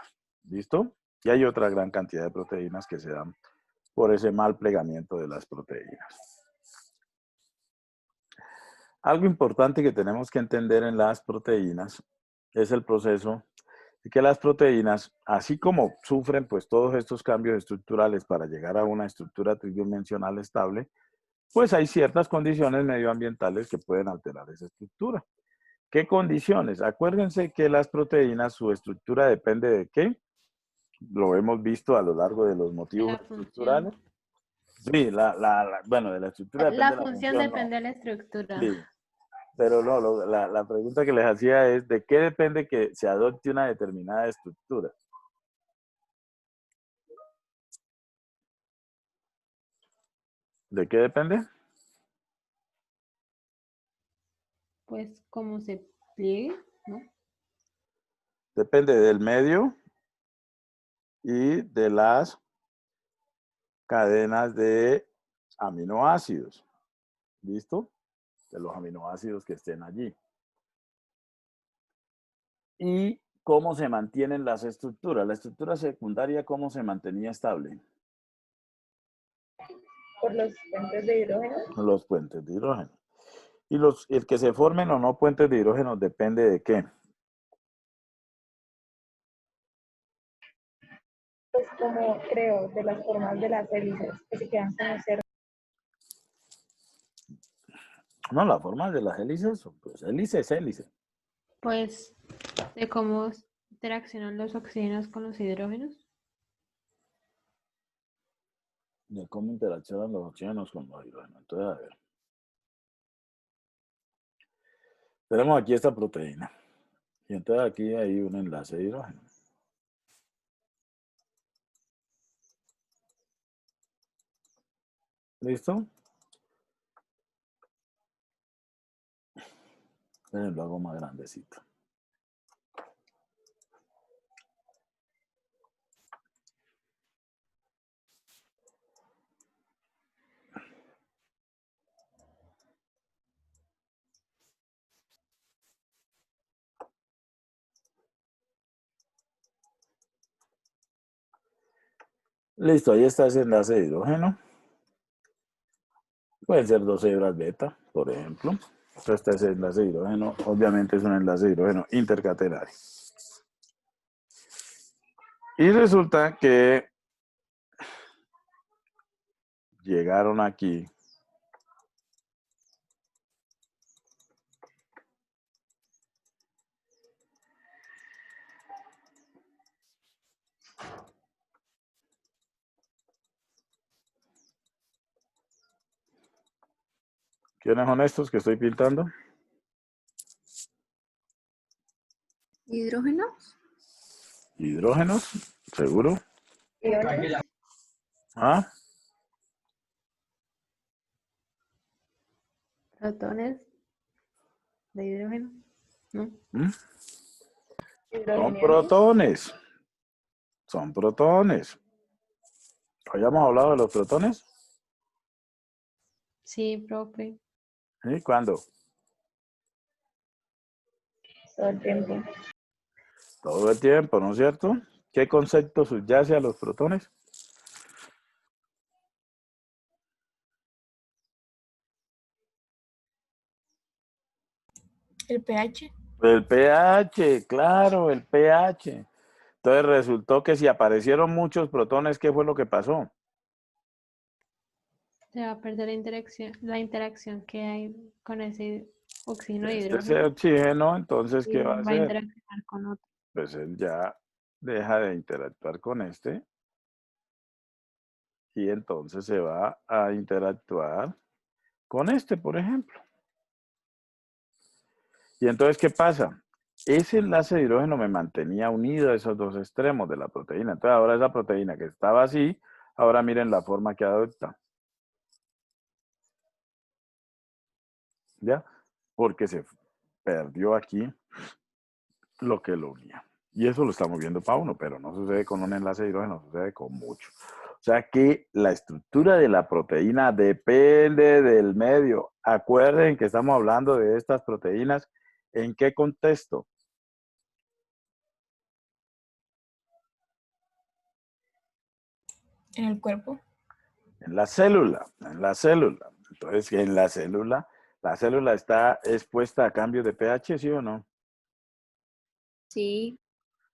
¿Listo? Y hay otra gran cantidad de proteínas que se dan por ese mal plegamiento de las proteínas. Algo importante que tenemos que entender en las proteínas es el proceso de que las proteínas, así como sufren pues todos estos cambios estructurales para llegar a una estructura tridimensional estable, pues hay ciertas condiciones medioambientales que pueden alterar esa estructura. ¿Qué condiciones? Acuérdense que las proteínas, su estructura depende de qué. Lo hemos visto a lo largo de los motivos La función. estructurales. Sí, bueno, de la estructura La depende de la función función, no. depende de la estructura. Sí, pero no, la pregunta que les hacía es, ¿de qué depende que se adopte una determinada estructura? ¿De qué depende? Pues como se pliegue, ¿no? Depende del medio y de las cadenas de aminoácidos. ¿Listo? De los aminoácidos que estén allí. ¿Y cómo se mantienen las estructuras? La estructura secundaria, ¿cómo se mantenía estable? Por los puentes de hidrógeno. Los puentes de hidrógeno. Y el que se formen o no puentes de hidrógeno depende de qué. Pues como creo, de las formas de las hélices, que se quedan como cerca. No, la forma de las hélices, pues hélice es hélice. Pues de cómo interaccionan los oxígenos con los hidrógenos. De cómo interaccionan los oxígenos con los hidrógenos. Entonces, a ver. Tenemos aquí esta proteína. Y entonces aquí hay un enlace de hidrógeno. ¿Listo? Lo hago más grandecito. Listo, ahí está ese enlace de hidrógeno. Pueden ser dos hebras beta, por ejemplo. Entonces está ese enlace de hidrógeno. Obviamente es un enlace de hidrógeno intercatenario. Y resulta que llegaron aquí ¿Quiénes son estos que estoy pintando? ¿Hidrógenos? ¿Hidrógenos? ¿Seguro? Iones. ¿Ah? Protones de hidrógeno. ¿No? ¿Mm? Son Hidrogeniones. protones. Son protones. ¿Habíamos hablado de los protones? Sí, profe. ¿Sí? ¿Cuándo? Todo el tiempo. Todo el tiempo, ¿no es cierto? ¿Qué concepto subyace a los protones? El pH. El pH, claro, el pH. Entonces resultó que si aparecieron muchos protones, ¿qué fue lo que pasó? Se va a perder la interacción que hay con ese oxígeno de Ese hidrógeno oxígeno, entonces, ¿qué y va a va a hacer? interaccionar con otro. Pues él ya deja de interactuar con este y entonces se va a interactuar con este, por ejemplo. Y entonces, ¿qué pasa? Ese enlace de hidrógeno me mantenía unido a esos dos extremos de la proteína. Entonces, ahora esa proteína que estaba así, ahora miren la forma que adopta. ¿Ya? Porque se perdió aquí lo que lo unía. Y eso lo estamos viendo para uno, pero no sucede con un enlace de hidrógeno, sucede con mucho. O sea que la estructura de la proteína depende del medio. Acuerden que estamos hablando de estas proteínas. ¿En qué contexto? En el cuerpo. En la célula, en la célula. Entonces, en la célula está expuesta a cambios de pH, ¿sí o no? Sí.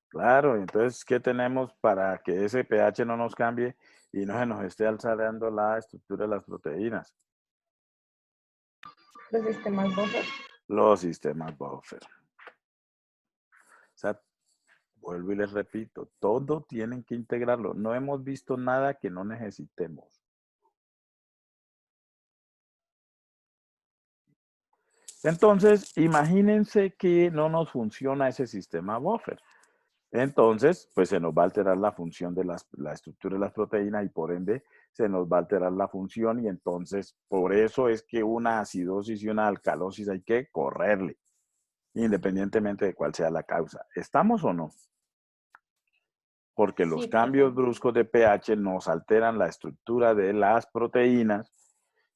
Claro, entonces, ¿qué tenemos para que ese pH no nos cambie y no se nos esté alterando la estructura de las proteínas? Los sistemas buffer. Los sistemas buffer. O sea, vuelvo y les repito, todo tienen que integrarlo. No hemos visto nada que no necesitemos. Entonces, imagínense que no nos funciona ese sistema buffer. Entonces, pues se nos va a alterar la función de la estructura de las proteínas y por ende se nos va a alterar la función y entonces por eso es que una acidosis y una alcalosis hay que correrle, independientemente de cuál sea la causa. ¿Estamos o no? Porque los Sí, cambios profe. bruscos de pH nos alteran la estructura de las proteínas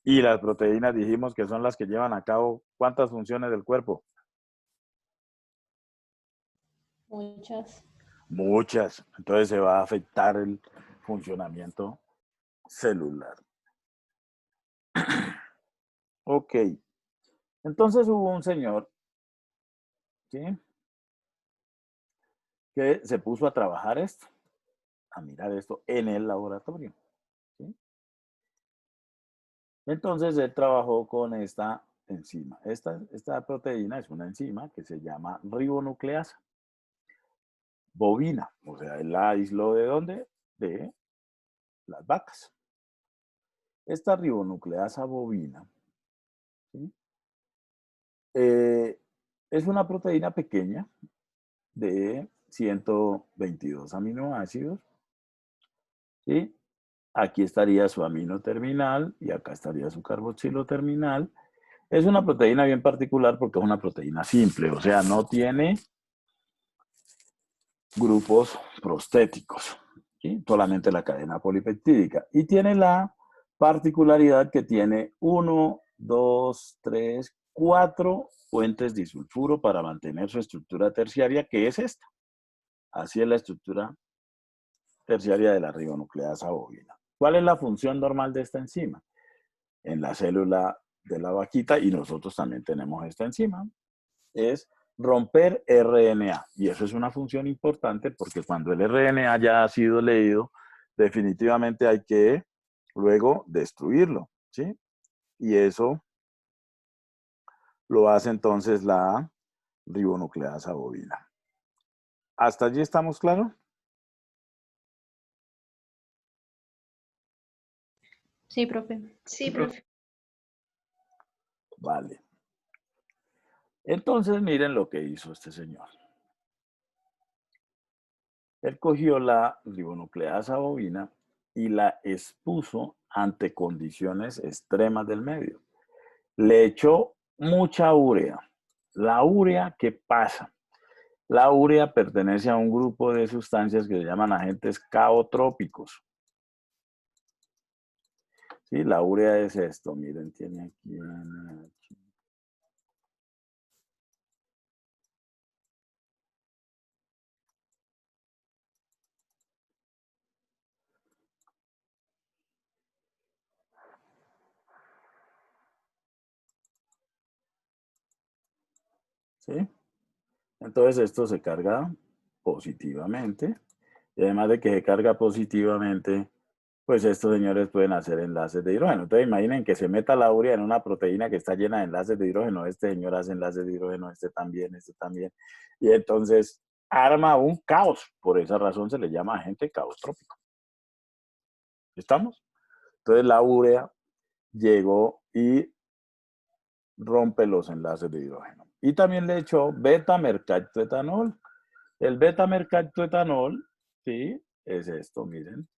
y las proteínas dijimos que son las que llevan a cabo ¿cuántas funciones del cuerpo? Muchas. Muchas. Entonces se va a afectar el funcionamiento celular. Ok. Entonces hubo un señor, ¿sí? Que se puso a trabajar esto, a mirar esto en el laboratorio, ¿sí? Entonces él trabajó con esta enzima. Esta proteína es una enzima que se llama ribonucleasa bovina. O sea, él la aisló ¿de dónde? De las vacas. Esta ribonucleasa bovina, ¿sí? Es una proteína pequeña de 122 aminoácidos, ¿sí? Aquí estaría su amino terminal y acá estaría su carboxilo terminal. Es una proteína bien particular porque es una proteína simple, o sea, no tiene grupos prostéticos, ¿sí? Solamente la cadena polipeptídica. Y tiene la particularidad que tiene 1, 2, 3, 4 puentes disulfuro para mantener su estructura terciaria, que es esta. Así es la estructura terciaria de la ribonucleasa bovina. ¿Cuál es la función normal de esta enzima? En la célula de la vaquita, y nosotros también tenemos esta enzima, es romper RNA. Y eso es una función importante porque cuando el RNA ya ha sido leído, definitivamente hay que luego destruirlo, ¿sí? Y eso lo hace entonces la ribonucleasa bovina. ¿Hasta allí estamos claros? Sí, profe. Sí, profe. Vale. Entonces, miren lo que hizo este señor. Él cogió la ribonucleasa bovina y la expuso ante condiciones extremas del medio. Le echó mucha urea. La urea, ¿qué pasa? La urea pertenece a un grupo de sustancias que se llaman agentes caotrópicos. Sí, la urea es esto, miren, tiene aquí. ¿Sí? Entonces esto se carga positivamente. Y además de que se carga positivamente, pues estos señores pueden hacer enlaces de hidrógeno. Entonces imaginen que se meta la urea en una proteína que está llena de enlaces de hidrógeno. Este señor hace enlaces de hidrógeno, este también, este también. Y entonces arma un caos. Por esa razón se le llama agente caotrópico. ¿Estamos? Entonces la urea llegó y rompe los enlaces de hidrógeno. Y también le echó beta-mercaptoetanol. El beta-mercaptoetanol, ¿sí? Es esto, miren.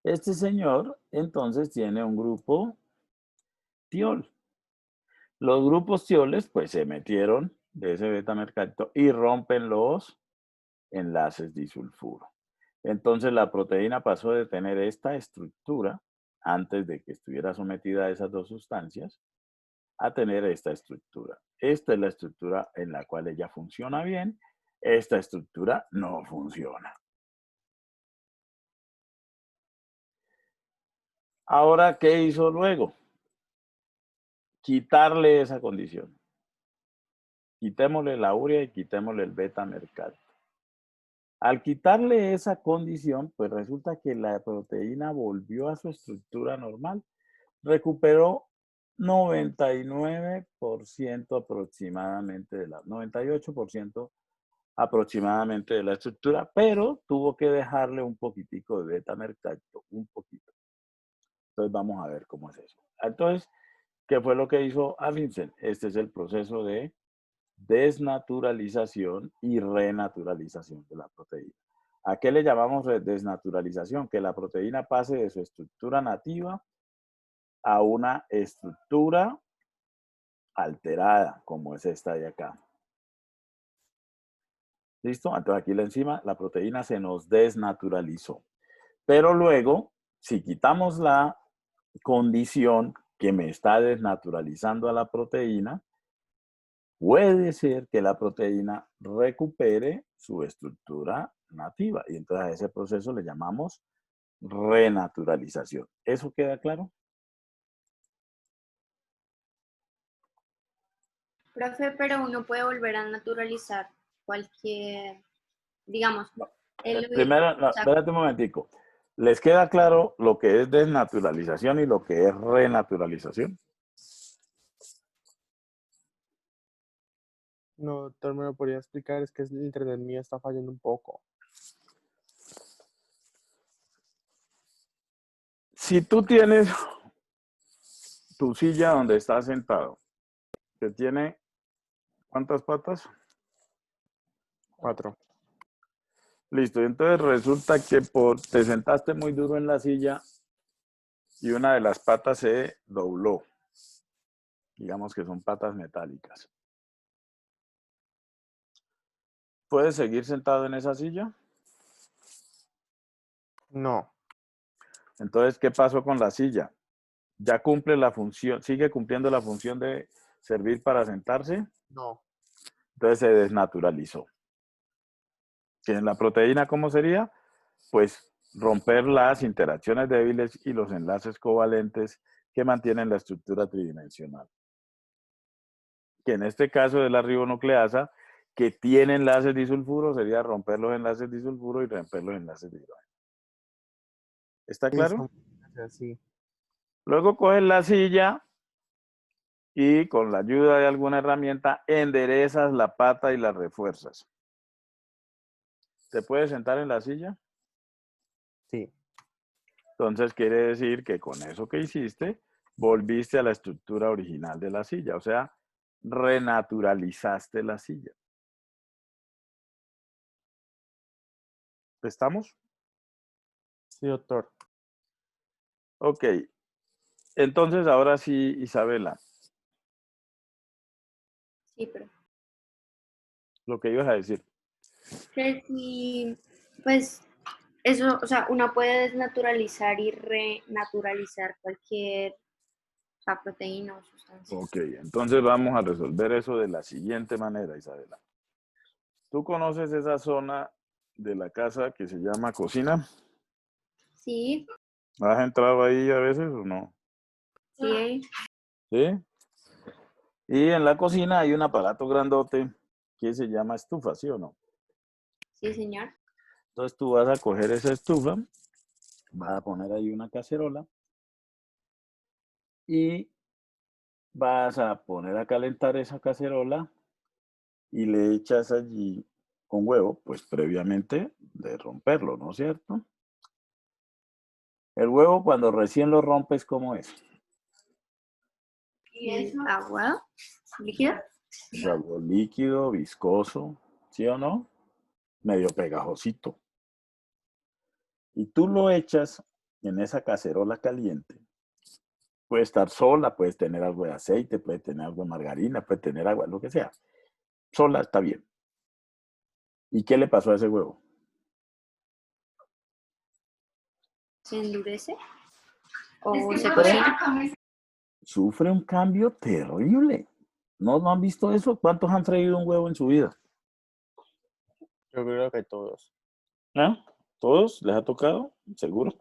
Este señor, entonces, tiene un grupo tiol. Los grupos tioles, pues, se metieron de ese beta-mercapto y rompen los enlaces disulfuro. Entonces, la proteína pasó de tener esta estructura, antes de que estuviera sometida a esas dos sustancias, a tener esta estructura. Esta es la estructura en la cual ella funciona bien. Esta estructura no funciona. Ahora, ¿qué hizo luego? Quitarle esa condición. Quitémosle la urea y quitémosle el beta-mercapto. Al quitarle esa condición, pues resulta que la proteína volvió a su estructura normal. Recuperó 99% aproximadamente de la, 98% aproximadamente de la estructura, pero tuvo que dejarle un poquitico de beta-mercapto, un poquito. Entonces vamos a ver cómo es eso. Entonces, ¿qué fue lo que hizo Amundsen? Este es el proceso de desnaturalización y renaturalización de la proteína. ¿A qué le llamamos desnaturalización? Que la proteína pase de su estructura nativa a una estructura alterada, como es esta de acá. ¿Listo? Entonces aquí la enzima, la proteína se nos desnaturalizó. Pero luego, si quitamos la condición que me está desnaturalizando a la proteína, puede ser que la proteína recupere su estructura nativa. Y entonces a ese proceso le llamamos renaturalización. ¿Eso queda claro? Profe, pero uno puede volver a naturalizar cualquier, digamos, Primero, no, espérate un momentico. ¿Les queda claro lo que es desnaturalización y lo que es renaturalización? No, doctor, me lo podría explicar, es que el internet mío está fallando un poco. Si tú tienes tu silla donde estás sentado, que tiene, ¿cuántas patas? 4. Listo, entonces resulta que te sentaste muy duro en la silla y una de las patas se dobló. Digamos que son patas metálicas. ¿Puedes seguir sentado en esa silla? No, Entonces, ¿qué pasó con la silla? ¿Ya cumple la función, sigue cumpliendo la función de servir para sentarse? no. Entonces se desnaturalizó. ¿Que en la proteína cómo sería? Pues romper las interacciones débiles y los enlaces covalentes que mantienen la estructura tridimensional. Que en este caso de la ribonucleasa, que tiene enlaces disulfuro, sería romper los enlaces disulfuro y romper los enlaces de hidrógeno. ¿Está claro? Sí. Luego coges la silla y con la ayuda de alguna herramienta enderezas la pata y la refuerzas. ¿Te puedes sentar en la silla? Sí. Entonces quiere decir que con eso que hiciste, volviste a la estructura original de la silla, o sea, renaturalizaste la silla. ¿Estamos? Sí, doctor. Ok. Entonces, ahora sí, Isabela, Sí, pero lo que ibas a decir. que sí, pues eso, o sea, uno puede desnaturalizar y renaturalizar cualquier, o sea, proteína o sustancia. Ok, entonces vamos a resolver eso de la siguiente manera, Isabela. ¿Tú conoces esa zona de la casa que se llama cocina? Sí, ¿Has entrado ahí a veces o no? sí, ¿Sí? Y en la cocina hay un aparato grandote que se llama estufa, ¿sí o no? sí, señor. Entonces tú vas a coger esa estufa, vas a poner ahí una cacerola y vas a poner a calentar esa cacerola y le echas allí con huevo, pues previamente de romperlo, ¿no es cierto? El huevo cuando recién lo rompes, ¿cómo es? Agua líquida. Es algo líquido, viscoso, ¿sí o no? Medio pegajosito. Y tú lo echas en esa cacerola caliente. Puede estar sola, puedes tener algo de aceite, puede tener algo de margarina, puede tener agua, lo que sea. Sola está bien. ¿Y qué le pasó a ese huevo? Se endurece o se Sufre, cocina. sufre un cambio terrible. ¿No han visto eso? ¿Cuántos han freído un huevo en su vida? Yo creo que todos. ¿Ah? ¿Todos? ¿Les ha tocado? Seguro.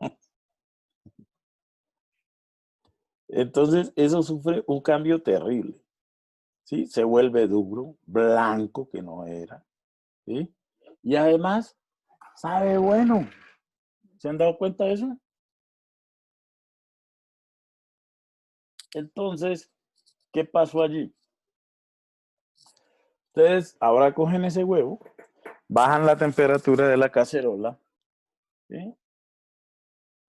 Entonces, eso sufre un cambio terrible. ¿Sí? Se vuelve duro, blanco que no era. ¿Sí? Y además, sabe bueno. ¿Se han dado cuenta de eso? Entonces, ¿qué pasó allí? Ustedes ahora cogen ese huevo, bajan la temperatura de la cacerola, ¿sí?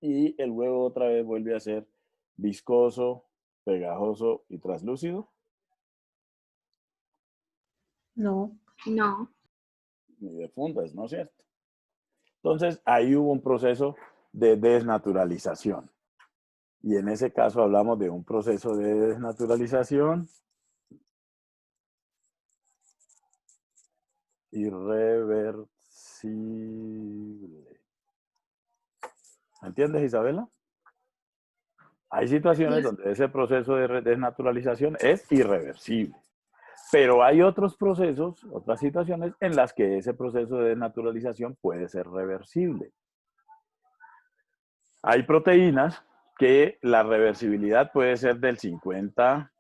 Y el huevo otra vez vuelve a ser viscoso, pegajoso y traslúcido. No. No, Ni de fundas, ¿no es cierto? Entonces, ahí hubo un proceso de desnaturalización. Y en ese caso hablamos de un proceso de desnaturalización irreversible. ¿Me entiendes, Isabela? Hay situaciones sí, donde ese proceso de desnaturalización es irreversible. Pero hay otros procesos, otras situaciones en las que ese proceso de desnaturalización puede ser reversible. Hay proteínas que la reversibilidad puede ser del 50,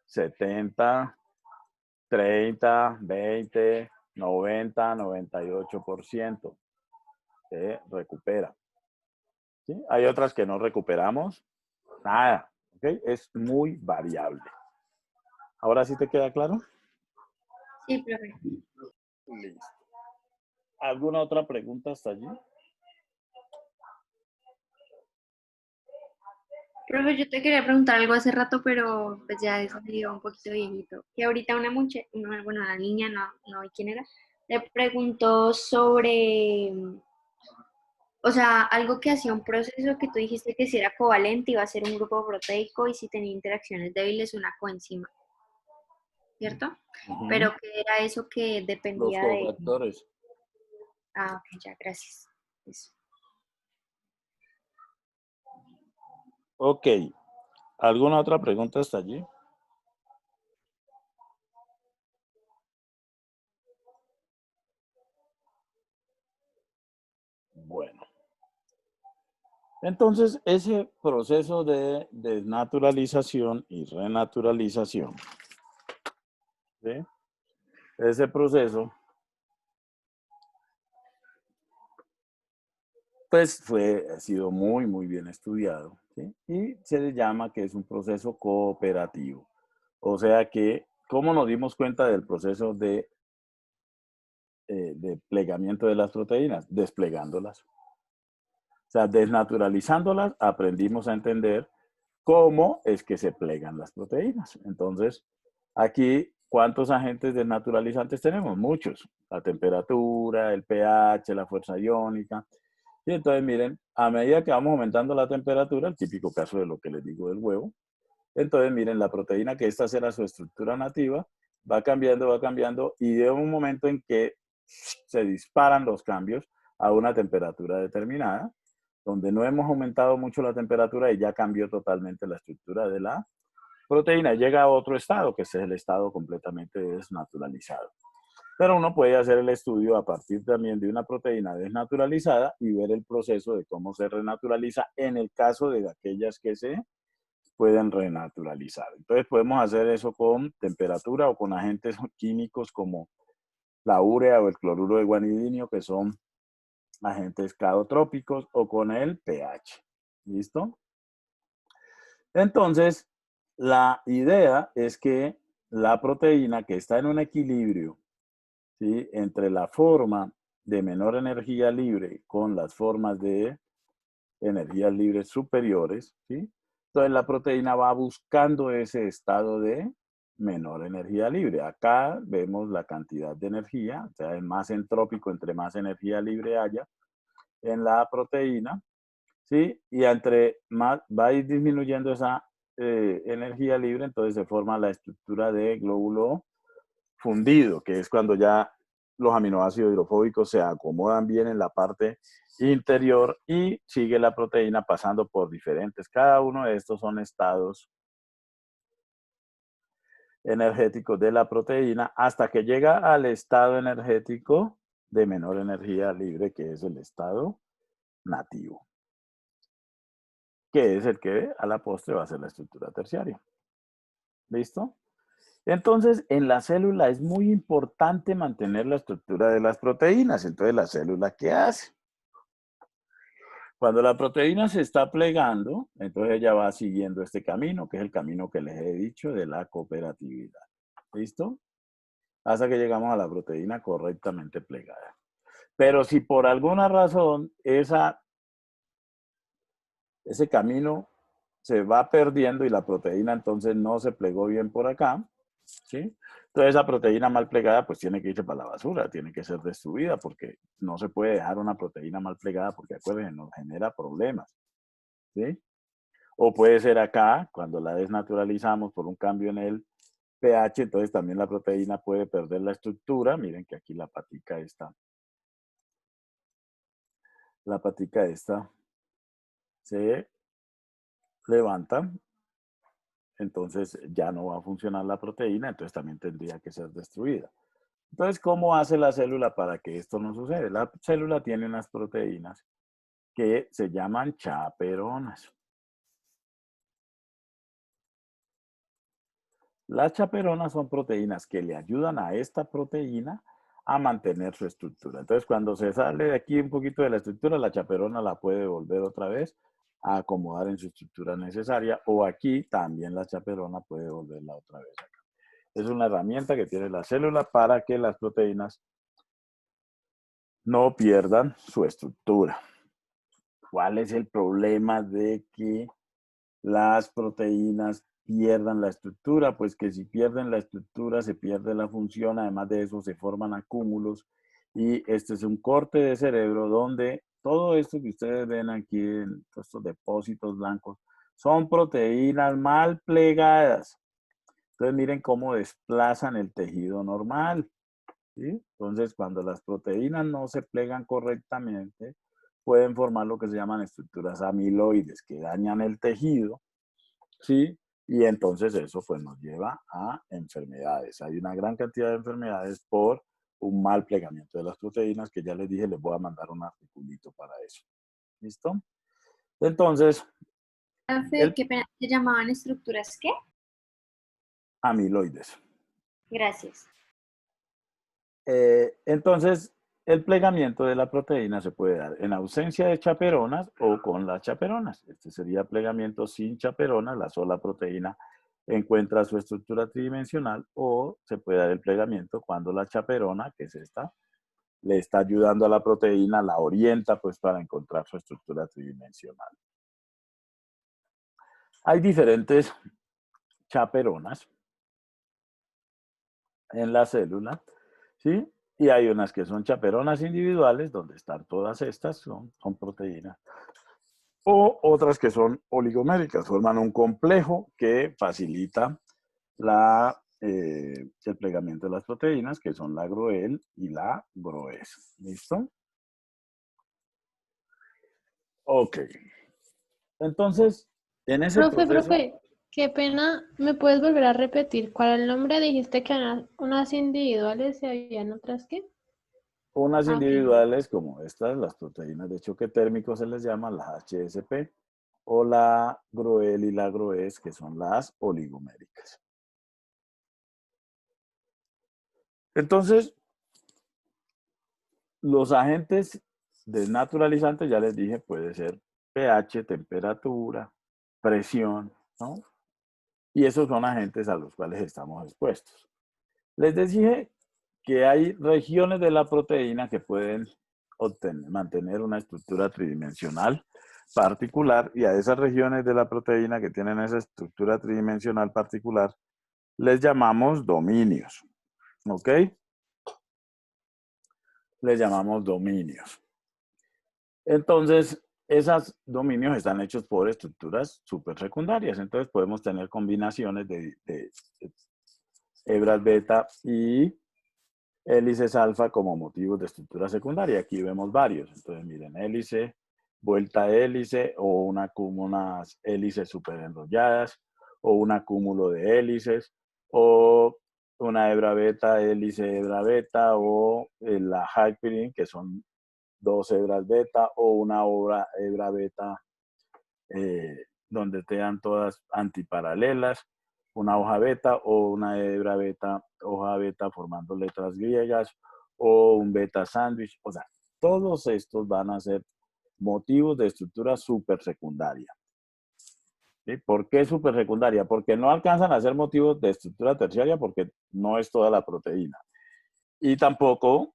70, 30, 20, 90, 98%. Se recupera. ¿Sí? Hay otras que no recuperamos nada. ¿Okay? Es muy variable. ¿Ahora sí te queda claro? sí, profe. Listo. ¿Alguna otra pregunta hasta allí? Profe, yo te quería preguntar algo hace rato, pero pues ya eso me dio un poquito viejito. Que ahorita una muchacha, bueno, una niña, no vi quién era, le preguntó sobre, o sea, algo que hacía un proceso que tú dijiste que si era covalente iba a ser un grupo proteico y si tenía interacciones débiles una coenzima, ¿cierto? Pero ¿qué era eso que Los dependía de... cofactores. Ah, ok, ya, gracias. Eso. Ok. ¿Alguna otra pregunta hasta allí? Bueno. Entonces, ese proceso de desnaturalización y renaturalización, ¿sí? Ese proceso, pues ha sido muy, muy bien estudiado, ¿sí? Y se le llama que es un proceso cooperativo. O sea que, ¿cómo nos dimos cuenta del proceso de de plegamiento de las proteínas? Desplegándolas. O sea, desnaturalizándolas, aprendimos a entender cómo es que se plegan las proteínas. Entonces, aquí, ¿cuántos agentes desnaturalizantes tenemos? Muchos. La temperatura, el pH, la fuerza iónica. Y entonces, miren, a medida que vamos aumentando la temperatura, el típico caso de lo que les digo del huevo, entonces, miren, la proteína, que esta será su estructura nativa, va cambiando, y de un momento en que se disparan los cambios a una temperatura determinada, donde no hemos aumentado mucho la temperatura y ya cambió totalmente la estructura de la proteína. Llega a otro estado, que es el estado completamente desnaturalizado. Pero uno puede hacer el estudio a partir también de una proteína desnaturalizada y ver el proceso de cómo se renaturaliza en el caso de aquellas que se pueden renaturalizar. Entonces podemos hacer eso con temperatura o con agentes químicos como la urea o el cloruro de guanidinio, que son agentes caotrópicos, o con el pH. ¿Listo? Entonces, la idea es que la proteína, que está en un equilibrio, ¿sí?, entre la forma de menor energía libre con las formas de energías libres superiores, ¿sí? Entonces la proteína va buscando ese estado de menor energía libre. Acá vemos la cantidad de energía, o sea, es más entrópico entre más energía libre haya en la proteína, ¿sí? Y entre más va a ir disminuyendo esa energía libre, entonces se forma la estructura de glóbulo fundido, que es cuando ya los aminoácidos hidrofóbicos se acomodan bien en la parte interior y sigue la proteína pasando por diferentes. Cada uno de estos son estados energéticos de la proteína hasta que llega al estado energético de menor energía libre, que es el estado nativo, que es el que a la postre va a ser la estructura terciaria. ¿Listo? Entonces, en la célula es muy importante mantener la estructura de las proteínas. Entonces, ¿la célula qué hace? Cuando la proteína se está plegando, entonces ella va siguiendo este camino, que es el camino que les he dicho de la cooperatividad. ¿Listo? Hasta que llegamos a la proteína correctamente plegada. Pero si por alguna razón ese camino se va perdiendo y la proteína entonces no se plegó bien por acá, ¿sí? Entonces esa proteína mal plegada pues tiene que irse para la basura, tiene que ser destruida, porque no se puede dejar una proteína mal plegada, porque acuérdense, nos genera problemas, ¿sí? O puede ser acá, cuando la desnaturalizamos por un cambio en el pH, entonces también la proteína puede perder la estructura. Miren que aquí la patica esta se levanta, entonces ya no va a funcionar la proteína, entonces también tendría que ser destruida. Entonces, ¿cómo hace la célula para que esto no suceda? La célula tiene unas proteínas que se llaman chaperonas. Las chaperonas son proteínas que le ayudan a esta proteína a mantener su estructura. Entonces, cuando se sale de aquí un poquito de la estructura, la chaperona la puede volver otra vez a acomodar en su estructura necesaria, o aquí también la chaperona puede volverla otra vez acá. Es una herramienta que tiene la célula para que las proteínas no pierdan su estructura. ¿Cuál es el problema de que las proteínas pierdan la estructura? Pues que si pierden la estructura, se pierde la función. Además de eso, se forman acúmulos. Y este es un corte de cerebro donde todo esto que ustedes ven aquí, en estos depósitos blancos, son proteínas mal plegadas. Entonces, miren cómo desplazan el tejido normal, ¿sí? Entonces, cuando las proteínas no se plegan correctamente, pueden formar lo que se llaman estructuras amiloides, que dañan el tejido, ¿sí? Y entonces eso pues nos lleva a enfermedades. Hay una gran cantidad de enfermedades por un mal plegamiento de las proteínas, que ya les dije, les voy a mandar un articulito para eso. ¿Listo? Entonces, Profe, el ¿qué pena? ¿Se llamaban estructuras qué? amiloides. Gracias. Entonces, el plegamiento de la proteína se puede dar en ausencia de chaperonas o con las chaperonas. Este sería plegamiento sin chaperonas, la sola proteína encuentra su estructura tridimensional, o se puede dar el plegamiento cuando la chaperona, que es esta, le está ayudando a la proteína, la orienta pues para encontrar su estructura tridimensional. Hay diferentes chaperonas en la célula, ¿sí? Y hay unas que son chaperonas individuales, donde están todas estas, son proteínas. O otras que son oligoméricas, forman un complejo que facilita el plegamiento de las proteínas, que son la GROEL y la GROES. ¿Listo? Ok. Entonces, en ese proceso... Profe, qué pena, ¿me puedes volver a repetir cuál es el nombre? Dijiste que eran unas individuales y habían otras qué. Unas Ah, ok. individuales como estas, las proteínas de choque térmico se les llama las HSP, o la GROEL y la GROES, que son las oligoméricas. Entonces, los agentes desnaturalizantes, ya les dije, puede ser pH, temperatura, presión, ¿no? Y esos son agentes a los cuales estamos expuestos. Les dije que hay regiones de la proteína que pueden mantener una estructura tridimensional particular, y a esas regiones de la proteína que tienen esa estructura tridimensional particular les llamamos dominios. ¿Ok? Les llamamos dominios. Entonces, esos dominios están hechos por estructuras supersecundarias. Entonces, podemos tener combinaciones de hebras beta y hélices alfa como motivos de estructura secundaria. Aquí vemos varios. Entonces, miren, hélice, vuelta a hélice, o unas hélices superenrolladas, o un acúmulo de hélices, o una hebra beta, hélice hebra beta, o la hyperin, que son dos hebras beta, o una hebra beta donde tengan todas antiparalelas, una hoja beta o una hebra beta, hoja beta formando letras griegas, o un beta sándwich. O sea, todos estos van a ser motivos de estructura supersecundaria. ¿Sí? ¿Por qué supersecundaria? Porque no alcanzan a ser motivos de estructura terciaria, porque no es toda la proteína. Y tampoco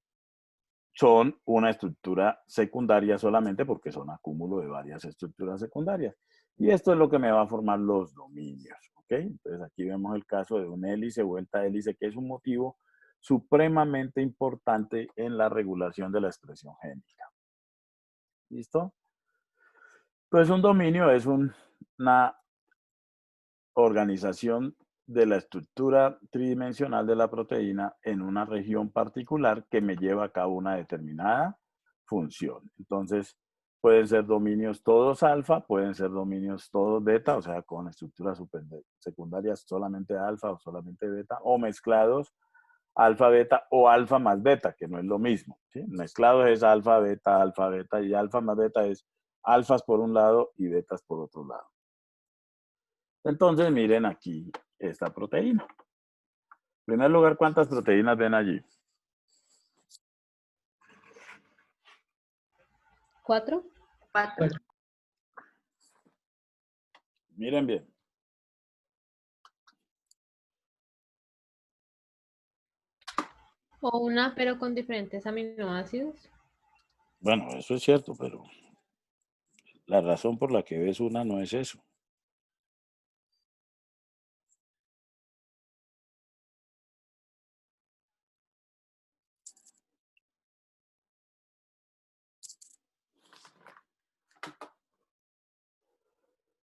son una estructura secundaria solamente porque son acúmulo de varias estructuras secundarias. Y esto es lo que me va a formar los dominios. ¿Ok? Entonces aquí vemos el caso de una hélice, vuelta a hélice, que es un motivo supremamente importante en la regulación de la expresión génica. ¿Listo? Entonces un dominio es una organización de la estructura tridimensional de la proteína en una región particular que me lleva a cabo una determinada función. Entonces, pueden ser dominios todos alfa, pueden ser dominios todos beta, o sea, con estructuras secundarias solamente alfa o solamente beta, o mezclados alfa, beta o alfa más beta, que no es lo mismo. ¿Sí? Mezclados es alfa, beta, y alfa más beta es alfas por un lado y betas por otro lado. Entonces, miren aquí esta proteína. En primer lugar, ¿cuántas proteínas ven allí? 4. 4. Miren bien. O una, pero con diferentes aminoácidos. Bueno, eso es cierto, pero la razón por la que ves una no es eso.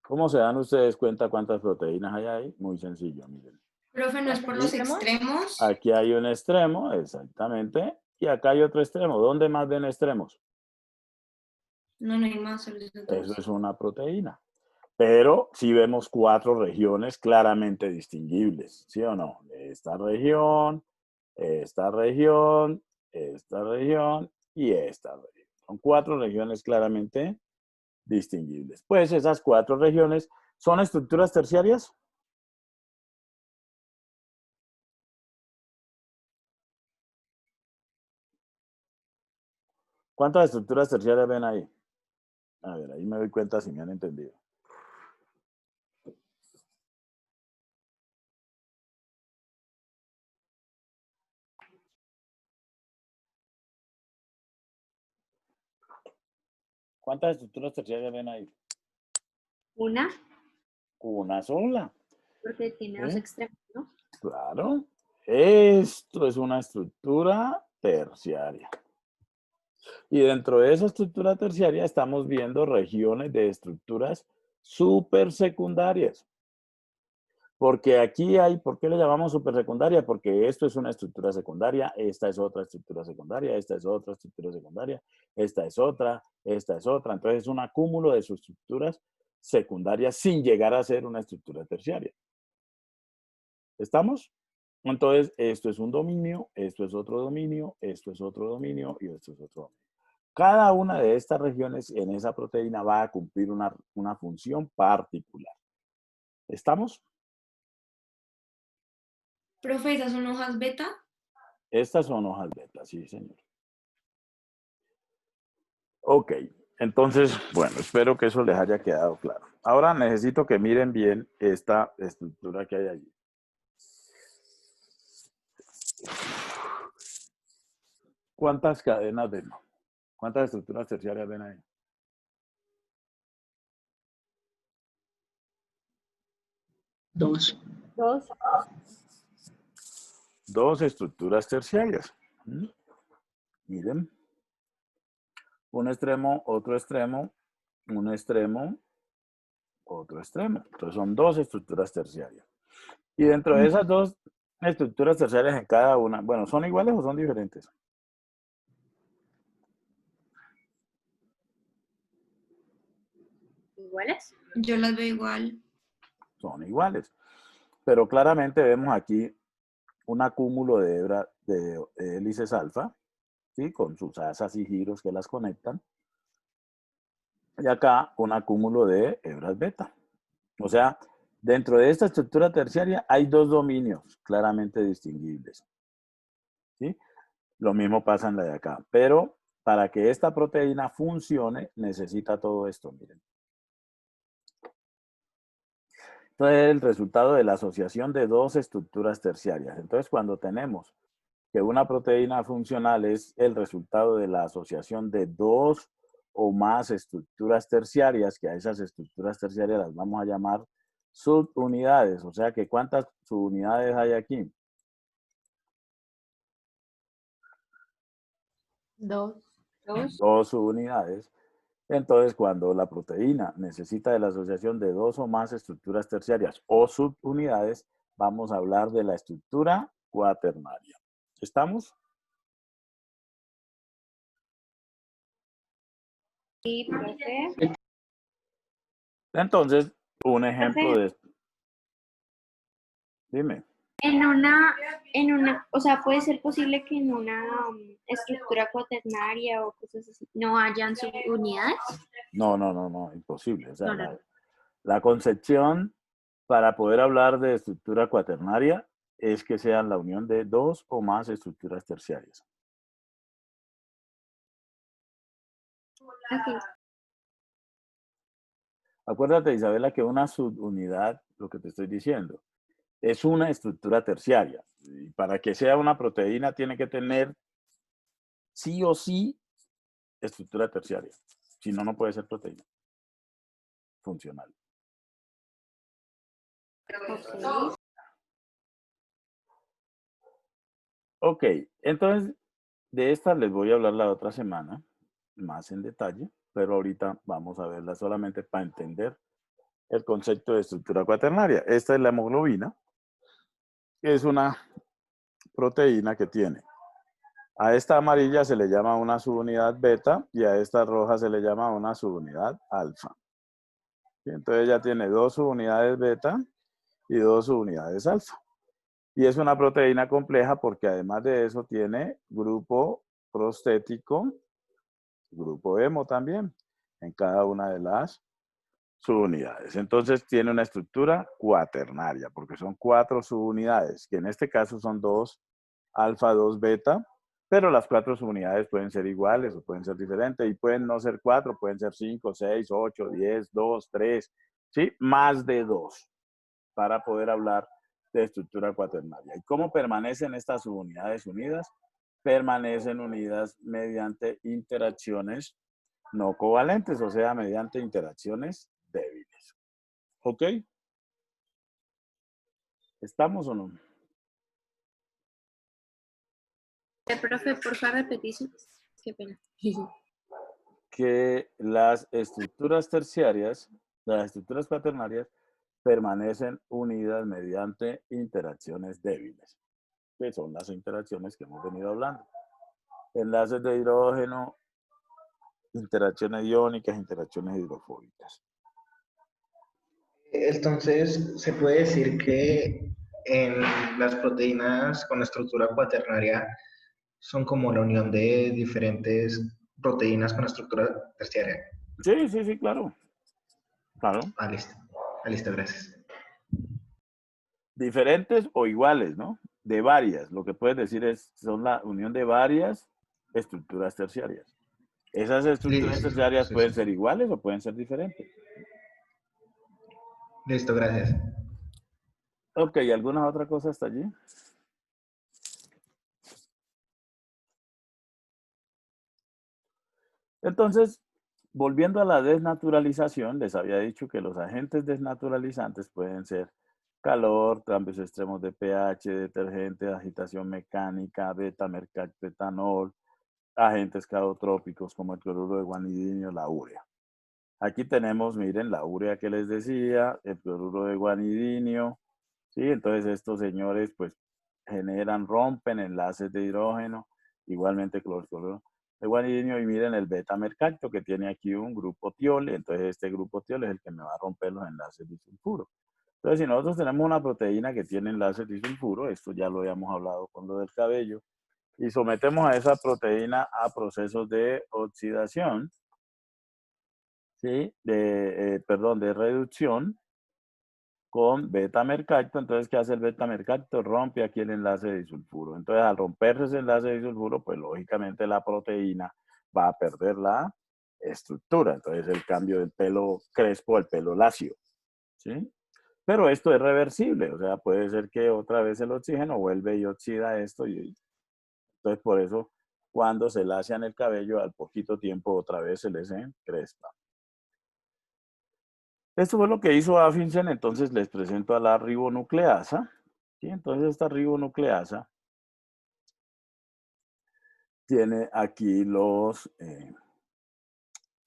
¿Cómo se dan ustedes cuenta cuántas proteínas hay ahí? Muy sencillo, miren. Profe, ¿no es por los extremos? Aquí hay un extremo, exactamente, y acá hay otro extremo. ¿Dónde más ven extremos? No, no hay más, solo esos Eso dos. es una proteína. Pero sí vemos 4 regiones claramente distinguibles, ¿sí o no? Esta región, esta región, esta región y esta región. Son 4 regiones claramente distinguibles. Pues esas 4 regiones son estructuras terciarias. ¿Cuántas estructuras terciarias ven ahí? A ver, ahí me doy cuenta si me han entendido. ¿Cuántas estructuras terciarias ven ahí? Una, Una sola. porque tiene dos ¿Sí? extremos, ¿no? Claro. Esto es una estructura terciaria. Y dentro de esa estructura terciaria estamos viendo regiones de estructuras supersecundarias. Porque aquí hay, ¿por qué le llamamos supersecundaria? Porque esto es una estructura secundaria, esta es otra estructura secundaria, esta es otra estructura secundaria, esta es otra, esta es otra. Entonces es un acúmulo de sus estructuras secundarias sin llegar a ser una estructura terciaria. ¿Estamos? Entonces, esto es un dominio, esto es otro dominio, esto es otro dominio y esto es otro dominio. Cada una de estas regiones en esa proteína va a cumplir una función particular. ¿Estamos? Profe, ¿esas son hojas beta? Estas son hojas beta, sí, señor. Ok, entonces, bueno, espero que eso les haya quedado claro. Ahora necesito que miren bien esta estructura que hay allí. ¿Cuántas cadenas ven? ¿Cuántas estructuras terciarias ven ahí? Dos. Dos estructuras terciarias. Miren. Un extremo, otro extremo, un extremo, otro extremo. Entonces son dos estructuras terciarias. Y dentro de esas dos estructuras terciarias en cada una, bueno, ¿son iguales o son diferentes? ¿Iguales? Yo las veo igual. Son iguales. Pero claramente vemos aquí un acúmulo de hélices alfa, ¿sí? Con sus asas y giros que las conectan. Y acá un acúmulo de hebras beta. O sea, dentro de esta estructura terciaria hay dos dominios claramente distinguibles. ¿Sí? Lo mismo pasa en la de acá. Pero para que esta proteína funcione, necesita todo esto, miren. Entonces, es el resultado de la asociación de dos estructuras terciarias. Entonces, cuando tenemos que una proteína funcional es el resultado de la asociación de dos o más estructuras terciarias, que a esas estructuras terciarias las vamos a llamar subunidades. O sea que ¿cuántas subunidades hay aquí? Dos. Dos subunidades. Entonces, cuando la proteína necesita de la asociación de dos o más estructuras terciarias o subunidades, vamos a hablar de la estructura cuaternaria. ¿Estamos? Sí, profe. Entonces, un ejemplo de esto. Dime. En una, o sea, puede ser posible que en una estructura cuaternaria o cosas así no hayan subunidades. No, imposible. O sea, No. la concepción para poder hablar de estructura cuaternaria es que sean la unión de dos o más estructuras terciarias. Ok. Acuérdate, Isabela, que una subunidad, lo que te estoy diciendo, es una estructura terciaria. Y para que sea una proteína tiene que tener sí o sí estructura terciaria. Si no, no puede ser proteína funcional. Ok. Ok, entonces de esta les voy a hablar la otra semana, más en detalle, pero ahorita vamos a verla solamente para entender el concepto de estructura cuaternaria. Esta es la hemoglobina, que es una proteína que tiene. A esta amarilla se le llama una subunidad beta y a esta roja se le llama una subunidad alfa. Entonces ya tiene dos subunidades beta y dos subunidades alfa. Y es una proteína compleja porque además de eso tiene grupo prostético, grupo hemo también, en cada una de las subunidades. Entonces tiene una estructura cuaternaria porque son 4 subunidades, que en este caso son 2 alfa, 2 beta, pero las 4 subunidades pueden ser iguales o pueden ser diferentes y pueden no ser 4, pueden ser 5, 6, 8, 10, 2, 3, ¿sí? Más de 2 para poder hablar de estructura cuaternaria. ¿Y cómo permanecen estas subunidades unidas? Permanecen unidas mediante interacciones no covalentes, o sea, mediante interacciones débiles. ¿Ok? ¿Estamos o no? Profe, por favor, repetición. Qué pena. Que las estructuras terciarias, las estructuras cuaternarias, permanecen unidas mediante interacciones débiles, que son las interacciones que hemos venido hablando. Enlaces de hidrógeno, interacciones iónicas, interacciones hidrofóbicas. Entonces, se puede decir que en las proteínas con estructura cuaternaria son como la unión de diferentes proteínas con estructura terciaria. Sí, sí, sí, claro. Claro. Listo. Listo, gracias. Diferentes o iguales, ¿no? De varias. Lo que puedes decir es, son la unión de varias estructuras terciarias. Esas estructuras Listo. terciarias Sí, pueden sí. ser iguales o pueden ser diferentes. Listo, gracias. Ok, ¿alguna otra cosa hasta allí? Entonces, volviendo a la desnaturalización, les había dicho que los agentes desnaturalizantes pueden ser calor, cambios extremos de pH, detergente, agitación mecánica, beta-mercaptanol, agentes caotrópicos como el cloruro de guanidinio, la urea. Aquí tenemos, miren, la urea que les decía, el cloruro de guanidinio, ¿sí? Entonces estos señores pues rompen enlaces de hidrógeno, igualmente cloruro de guanidinio, y miren el beta-mercapto que tiene aquí un grupo tiol, entonces este grupo tiol es el que me va a romper los enlaces disulfuro. Entonces si nosotros tenemos una proteína que tiene enlaces disulfuro, esto ya lo habíamos hablado con lo del cabello, y sometemos a esa proteína a procesos de oxidación, ¿sí? De reducción con beta-mercapto. Entonces, ¿qué hace el beta-mercapto? Rompe aquí el enlace disulfuro. Entonces, al romperse ese enlace disulfuro, pues lógicamente la proteína va a perder la estructura. Entonces, el cambio del pelo crespo al pelo lacio, ¿sí? Pero esto es reversible, o sea, puede ser que otra vez el oxígeno vuelve y oxida esto. Entonces, por eso, cuando se lacian el cabello, al poquito tiempo otra vez se les encrespa. Esto fue lo que hizo Affinsen, entonces les presento a la ribonucleasa. ¿Sí? Entonces esta ribonucleasa tiene aquí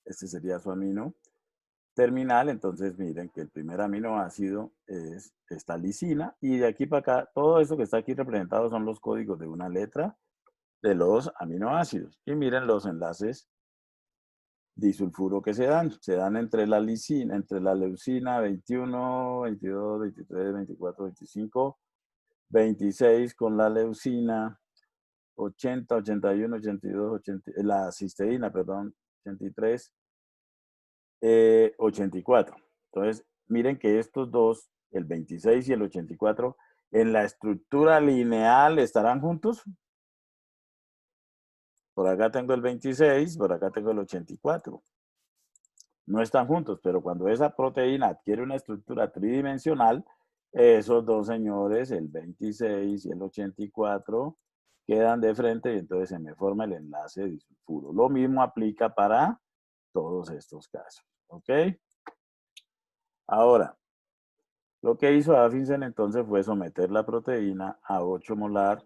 este sería su amino terminal, entonces miren que el primer aminoácido es esta lisina, y de aquí para acá, todo esto que está aquí representado son los códigos de una letra de los aminoácidos. Y miren los enlaces disulfuro que se dan entre la lisina, entre la leucina 21, 22, 23, 24, 25, 26 con la leucina, 80, 81, 82, 80, la cisteína, perdón, 83, 84. Entonces, miren que estos dos, el 26 y el 84, en la estructura lineal estarán juntos. Por acá tengo el 26, por acá tengo el 84. No están juntos, pero cuando esa proteína adquiere una estructura tridimensional, esos dos señores, el 26 y el 84, quedan de frente y entonces se me forma el enlace disulfuro. Lo mismo aplica para todos estos casos, ¿ok? Ahora, lo que hizo Affinsen entonces fue someter la proteína a 8 molar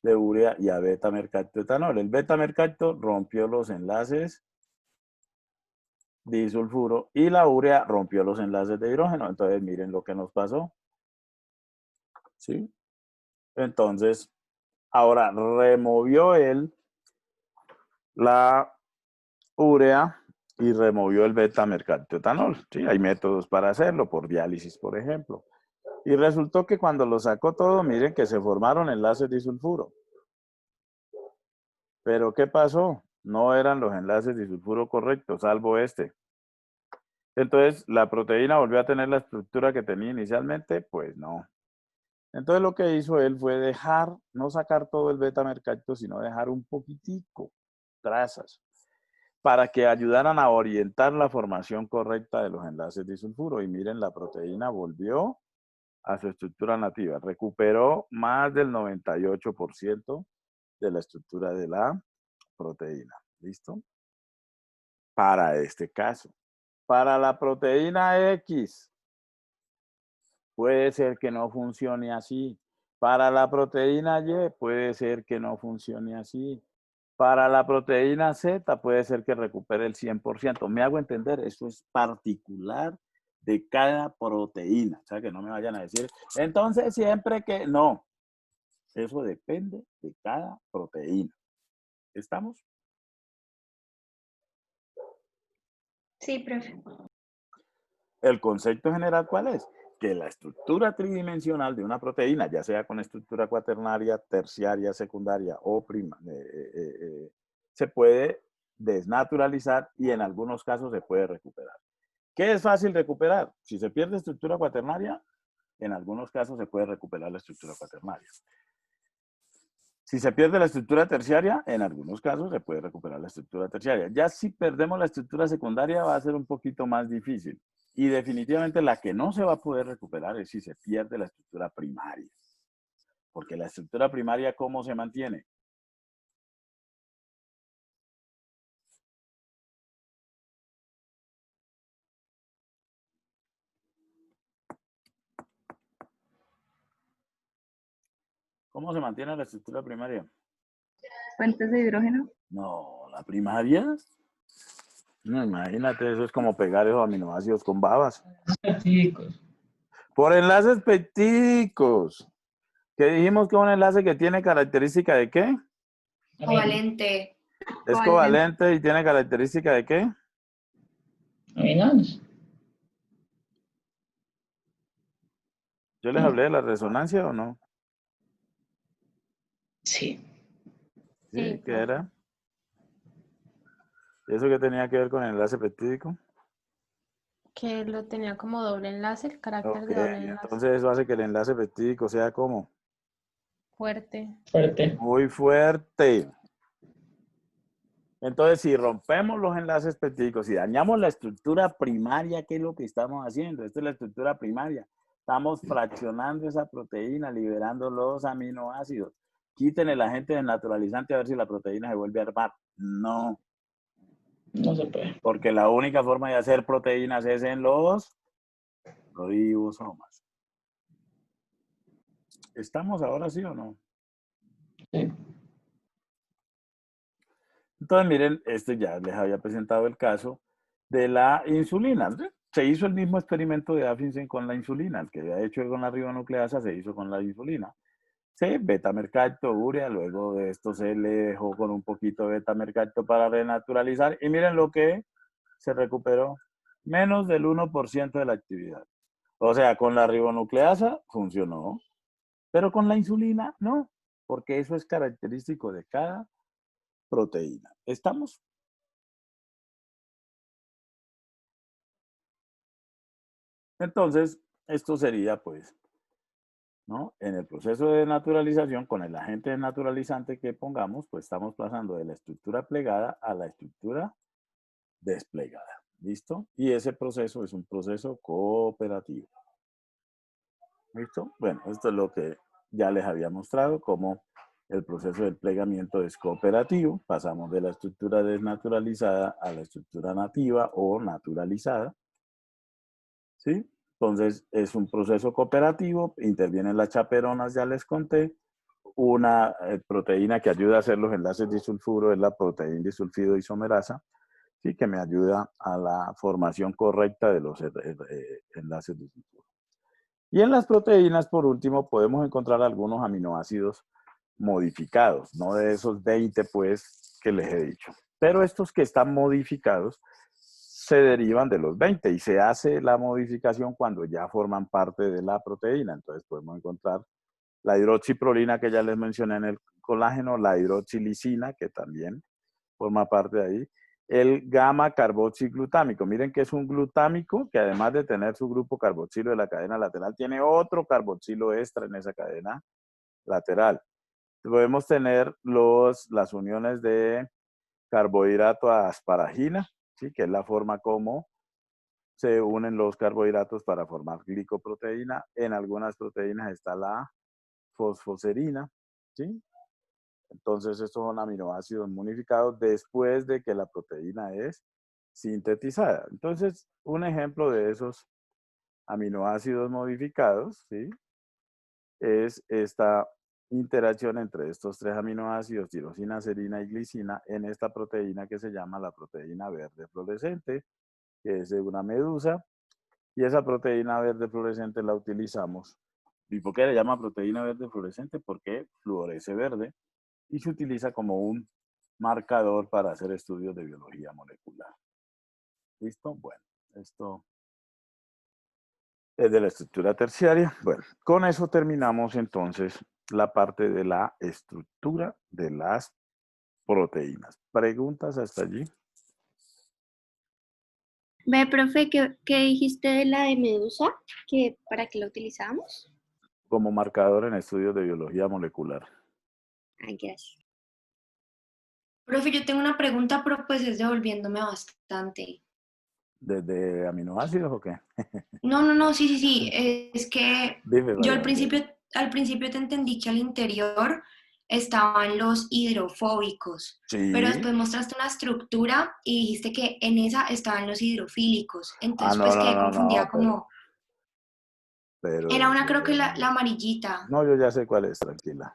de urea y a beta-mercaptoetanol. El beta-mercapto rompió los enlaces disulfuro y la urea rompió los enlaces de hidrógeno. Entonces, miren lo que nos pasó. ¿Sí? Entonces, ahora removió él la urea y removió el beta-mercaptoetanol. ¿Sí? Hay métodos para hacerlo, por diálisis, por ejemplo. Y resultó que cuando lo sacó todo, miren que se formaron enlaces disulfuro. Pero ¿qué pasó? No eran los enlaces disulfuro correctos, salvo este. Entonces, ¿la proteína volvió a tener la estructura que tenía inicialmente? Pues no. Entonces lo que hizo él fue dejar, no sacar todo el beta-mercapto, sino dejar un poquitico, trazas, para que ayudaran a orientar la formación correcta de los enlaces disulfuro. Y miren, la proteína volvió a su estructura nativa, recuperó más del 98% de la estructura de la proteína. ¿Listo? para este caso. Para la proteína X, puede ser que no funcione así. Para la proteína Y, puede ser que no funcione así. Para la proteína Z, puede ser que recupere el 100%. ¿Me hago entender? Eso es particular de cada proteína. O sea, que no me vayan a decir, entonces siempre que... No, eso depende de cada proteína. ¿Estamos? Sí, profe. El concepto general, ¿cuál es? Que la estructura tridimensional de una proteína, ya sea con estructura cuaternaria, terciaria, secundaria o prima, se puede desnaturalizar y en algunos casos se puede recuperar. ¿Qué es fácil recuperar? Si se pierde estructura cuaternaria, en algunos casos se puede recuperar la estructura cuaternaria. Si se pierde la estructura terciaria, en algunos casos se puede recuperar la estructura terciaria. Ya si perdemos la estructura secundaria va a ser un poquito más difícil. Y definitivamente la que no se va a poder recuperar es si se pierde la estructura primaria. Porque la estructura primaria, ¿cómo se mantiene? ¿Cómo se mantiene la estructura primaria? Fuentes de hidrógeno. No, la primaria. No, imagínate, eso es como pegar esos aminoácidos con babas. Peptídicos. Por enlaces peptídicos. Que dijimos que es un enlace que tiene característica de qué? Covalente. Es covalente y tiene característica de qué? Aminoácidos. ¿Yo les hablé de la resonancia o no? Sí. ¿Sí? Sí, ¿Qué era? ¿Y eso qué tenía que ver con el enlace peptídico? que lo tenía como doble enlace, el carácter Ok, de doble y enlace. entonces eso hace que el enlace peptídico sea como Fuerte. Fuerte. muy fuerte. Entonces, si rompemos los enlaces peptídicos, si dañamos la estructura primaria, ¿qué es lo que estamos haciendo? Esta es la estructura primaria. Estamos fraccionando esa proteína, liberando los aminoácidos. Quiten el agente desnaturalizante a ver si la proteína se vuelve a armar. No, No se puede. porque la única forma de hacer proteínas es en los ribosomas. ¿Estamos ahora sí o no? Sí. Entonces, miren, este ya les había presentado el caso de la insulina. Se hizo el mismo experimento de Affinsen con la insulina, el que había hecho con la ribonucleasa se hizo con la insulina. Sí, beta-mercapto, urea, luego de esto se le dejó con un poquito de beta-mercapto para renaturalizar y miren lo que se recuperó, menos del 1% de la actividad. O sea, con la ribonucleasa funcionó, pero con la insulina no, porque eso es característico de cada proteína. ¿Estamos? Entonces, esto sería, pues, ¿no? En el proceso de naturalización, con el agente desnaturalizante que pongamos, pues estamos pasando de la estructura plegada a la estructura desplegada. ¿Listo? Y ese proceso es un proceso cooperativo. ¿Listo? Bueno, esto es lo que ya les había mostrado, cómo el proceso del plegamiento es cooperativo. Pasamos de la estructura desnaturalizada a la estructura nativa o naturalizada. ¿Sí? Entonces, es un proceso cooperativo, intervienen las chaperonas, ya les conté. Una proteína que ayuda a hacer los enlaces disulfuro es la proteína disulfido isomerasa, ¿sí? Que me ayuda a la formación correcta de los enlaces disulfuro. Y en las proteínas, por último, podemos encontrar algunos aminoácidos modificados, no de esos 20, pues, que les he dicho. Pero estos que están modificados se derivan de los 20 y se hace la modificación cuando ya forman parte de la proteína. Entonces podemos encontrar la hidroxiprolina que ya les mencioné en el colágeno, la hidroxilisina que también forma parte de ahí, el gamma carboxiglutámico. Miren que es un glutámico que además de tener su grupo carboxilo de la cadena lateral, tiene otro carboxilo extra en esa cadena lateral. Podemos tener las uniones de carbohidrato a asparagina, ¿sí? Que es la forma como se unen los carbohidratos para formar glicoproteína. En algunas proteínas está la fosfoserina, ¿sí? Entonces, estos son aminoácidos unificados después de que la proteína es sintetizada. Entonces, un ejemplo de esos aminoácidos modificados, ¿sí? Es esta interacción entre estos tres aminoácidos, tirosina, serina y glicina, en esta proteína que se llama la proteína verde fluorescente, que es de una medusa, y esa proteína verde fluorescente la utilizamos. ¿Y por qué le llama proteína verde fluorescente? Porque fluorece verde y se utiliza como un marcador para hacer estudios de biología molecular. ¿Listo? Bueno, esto es de la estructura terciaria. Bueno, con eso terminamos entonces la parte de la estructura de las proteínas. ¿Preguntas hasta allí? Ve, profe, ¿qué dijiste de la de medusa? ¿Para qué la utilizábamos? Como marcador en estudios de biología molecular. Ay, gracias. Profe, yo tengo una pregunta, pero pues es devolviéndome bastante. ¿Desde aminoácidos o qué? No, sí. Es que Dime, yo María, dime. al principio te entendí que al interior estaban los hidrofóbicos, pero Sí. después mostraste una estructura y dijiste que en esa estaban los hidrofílicos. Ah, Entonces, no, pues no, quedé no, confundida no, como, era una creo que la pero amarillita. no, yo ya sé cuál es, tranquila.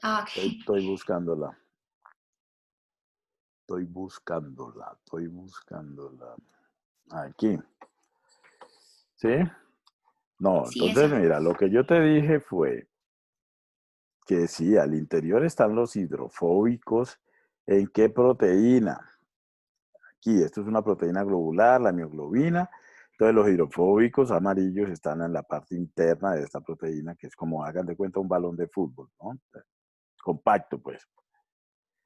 Ah, ok. Estoy buscándola. Estoy buscándola. Aquí. ¿Sí? No, Sí, entonces esa. mira, lo que yo te dije fue que sí, al interior están los hidrofóbicos. ¿En qué proteína? Aquí, esto es una proteína globular, la mioglobina. Entonces los hidrofóbicos amarillos están en la parte interna de esta proteína, que es como, hagan de cuenta, un balón de fútbol, ¿no? Compacto, pues.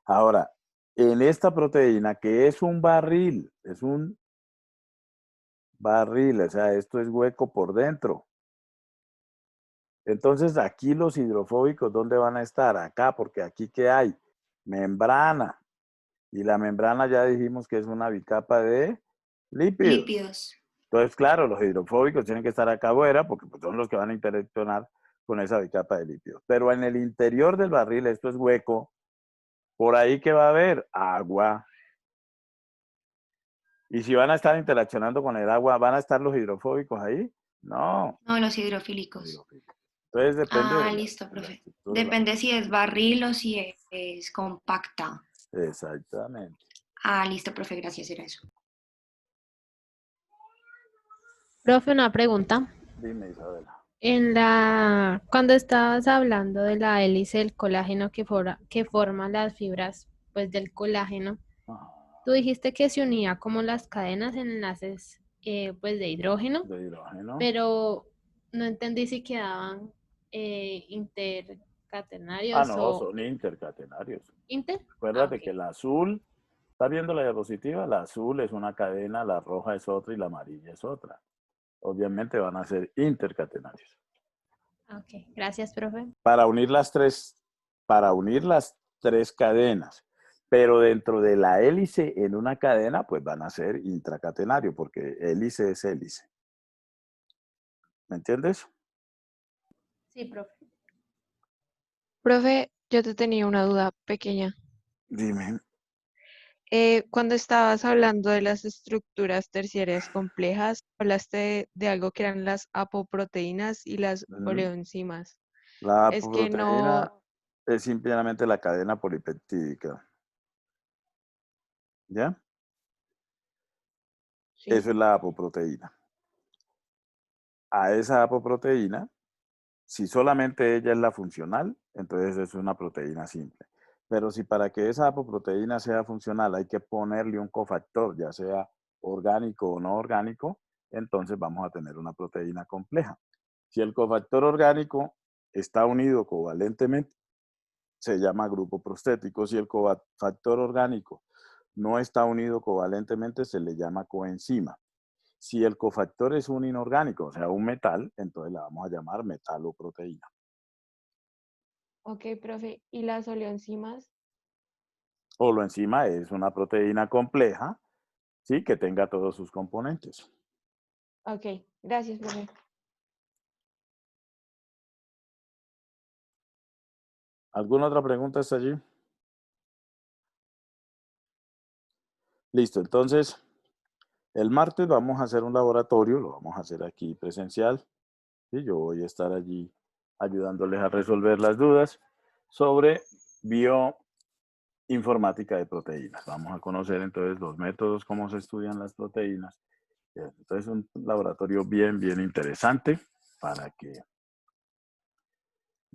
Ahora, en esta proteína, que es un barril, o sea, esto es hueco por dentro. Entonces, aquí los hidrofóbicos, ¿dónde van a estar? Acá, porque aquí, ¿qué hay? Membrana. Y la membrana ya dijimos que es una bicapa de lípidos. Lípidos. Entonces, claro, los hidrofóbicos tienen que estar acá afuera porque pues, son los que van a interaccionar con esa bicapa de lípidos. Pero en el interior del barril, esto es hueco, por ahí que va a haber agua. Y si van a estar interaccionando con el agua, ¿van a estar los hidrofóbicos ahí? No. No, los hidrofílicos. Entonces depende Ah, de listo, la profe. estructura de la Depende si es proteína. barril o si es compacta. Exactamente. Ah, listo, profe, gracias, era eso. Profe, una pregunta. Dime, Isabela. Cuando estabas hablando de la hélice del colágeno que forma las fibras, pues, del colágeno, tú dijiste que se unía como las cadenas en enlaces, pues, de hidrógeno, De hidrógeno. pero no entendí si quedaban intercatenarios No, o son intercatenarios. inter. Acuérdate Ok. que el azul, ¿estás viendo la diapositiva? La azul es una cadena, la roja es otra y la amarilla es otra. Obviamente van a ser intercatenarios. Ok, gracias, profe. Para unir las tres cadenas, pero dentro de la hélice en una cadena, pues van a ser intracatenarios, porque hélice es hélice. ¿Me entiendes? Sí, profe. Profe, yo te tenía una duda pequeña. Dime. Cuando estabas hablando de las estructuras terciarias complejas, hablaste de algo que eran las apoproteínas y las oleoenzimas. La Es que apoproteína no... es simplemente la cadena polipeptídica. ¿Ya? Sí. Eso es la apoproteína. A esa apoproteína, si solamente ella es la funcional, entonces es una proteína simple. Pero si para que esa apoproteína sea funcional hay que ponerle un cofactor, ya sea orgánico o no orgánico, entonces vamos a tener una proteína compleja. Si el cofactor orgánico está unido covalentemente, se llama grupo prostético. Si el cofactor orgánico no está unido covalentemente, se le llama coenzima. Si el cofactor es un inorgánico, o sea, un metal, entonces la vamos a llamar metaloproteína. Ok, profe. ¿Y las oleoenzimas? Holoenzima es una proteína compleja, ¿sí? Que tenga todos sus componentes. Ok, gracias, profe. ¿Alguna otra pregunta hasta allí? Listo, entonces, El martes vamos a hacer un laboratorio, lo vamos a hacer aquí presencial. ¿Sí? Yo voy a estar allí ayudándoles a resolver las dudas sobre bioinformática de proteínas. Vamos a conocer entonces los métodos, cómo se estudian las proteínas. Entonces, un laboratorio bien interesante para que...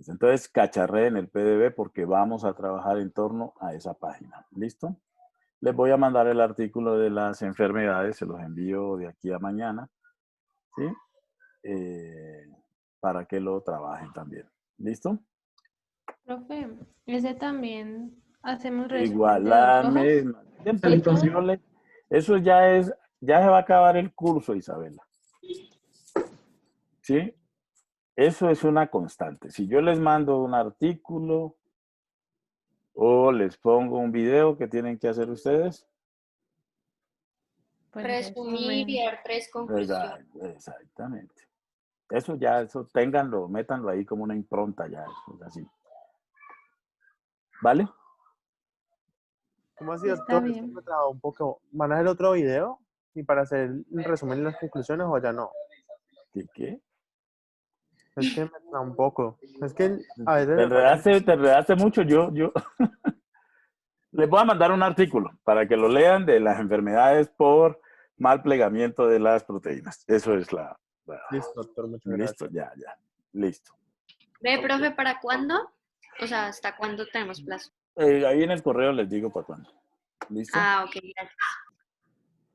Entonces, cacharreen el PDB porque vamos a trabajar en torno a esa página. ¿Listo? Les voy a mandar el artículo de las enfermedades, se los envío de aquí a mañana, ¿sí? Para que lo trabajen también. ¿Listo? Profe, ese también hacemos resumen Igual, de la 2 hojas. misma. Eso ya se va a acabar el curso, Isabela. ¿Sí? Eso es una constante. Si yo les mando un artículo o les pongo un video, ¿qué tienen que hacer ustedes? Pues Resumir y dar 3 conclusiones. Exactamente. Eso ténganlo, métanlo ahí como una impronta ya, eso es así. ¿Vale? ¿Cómo así, Está doctor? bien. Me trabó un poco. ¿Van a hacer otro video? ¿Y para hacer el resumen y las conclusiones o ya no? ¿Qué? Es que me traba un poco. Es que a veces Te enredaste mucho. Yo les voy a mandar un artículo para que lo lean de las enfermedades por mal plegamiento de las proteínas. Eso es Listo, doctor, muchas Listo, gracias. ya. Listo. Ve, profe, ¿para cuándo? O sea, ¿hasta cuándo tenemos plazo? Ahí en el correo les digo para cuándo. ¿Listo? Ah, ok, gracias.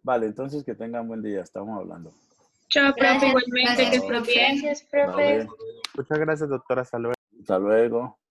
Vale, entonces que tengan buen día. Estamos hablando. Chao, profe, Gracias, igualmente, que gracias, estés profe. bien. Gracias, profe. Vale. Muchas gracias, doctora. Hasta luego. Hasta luego.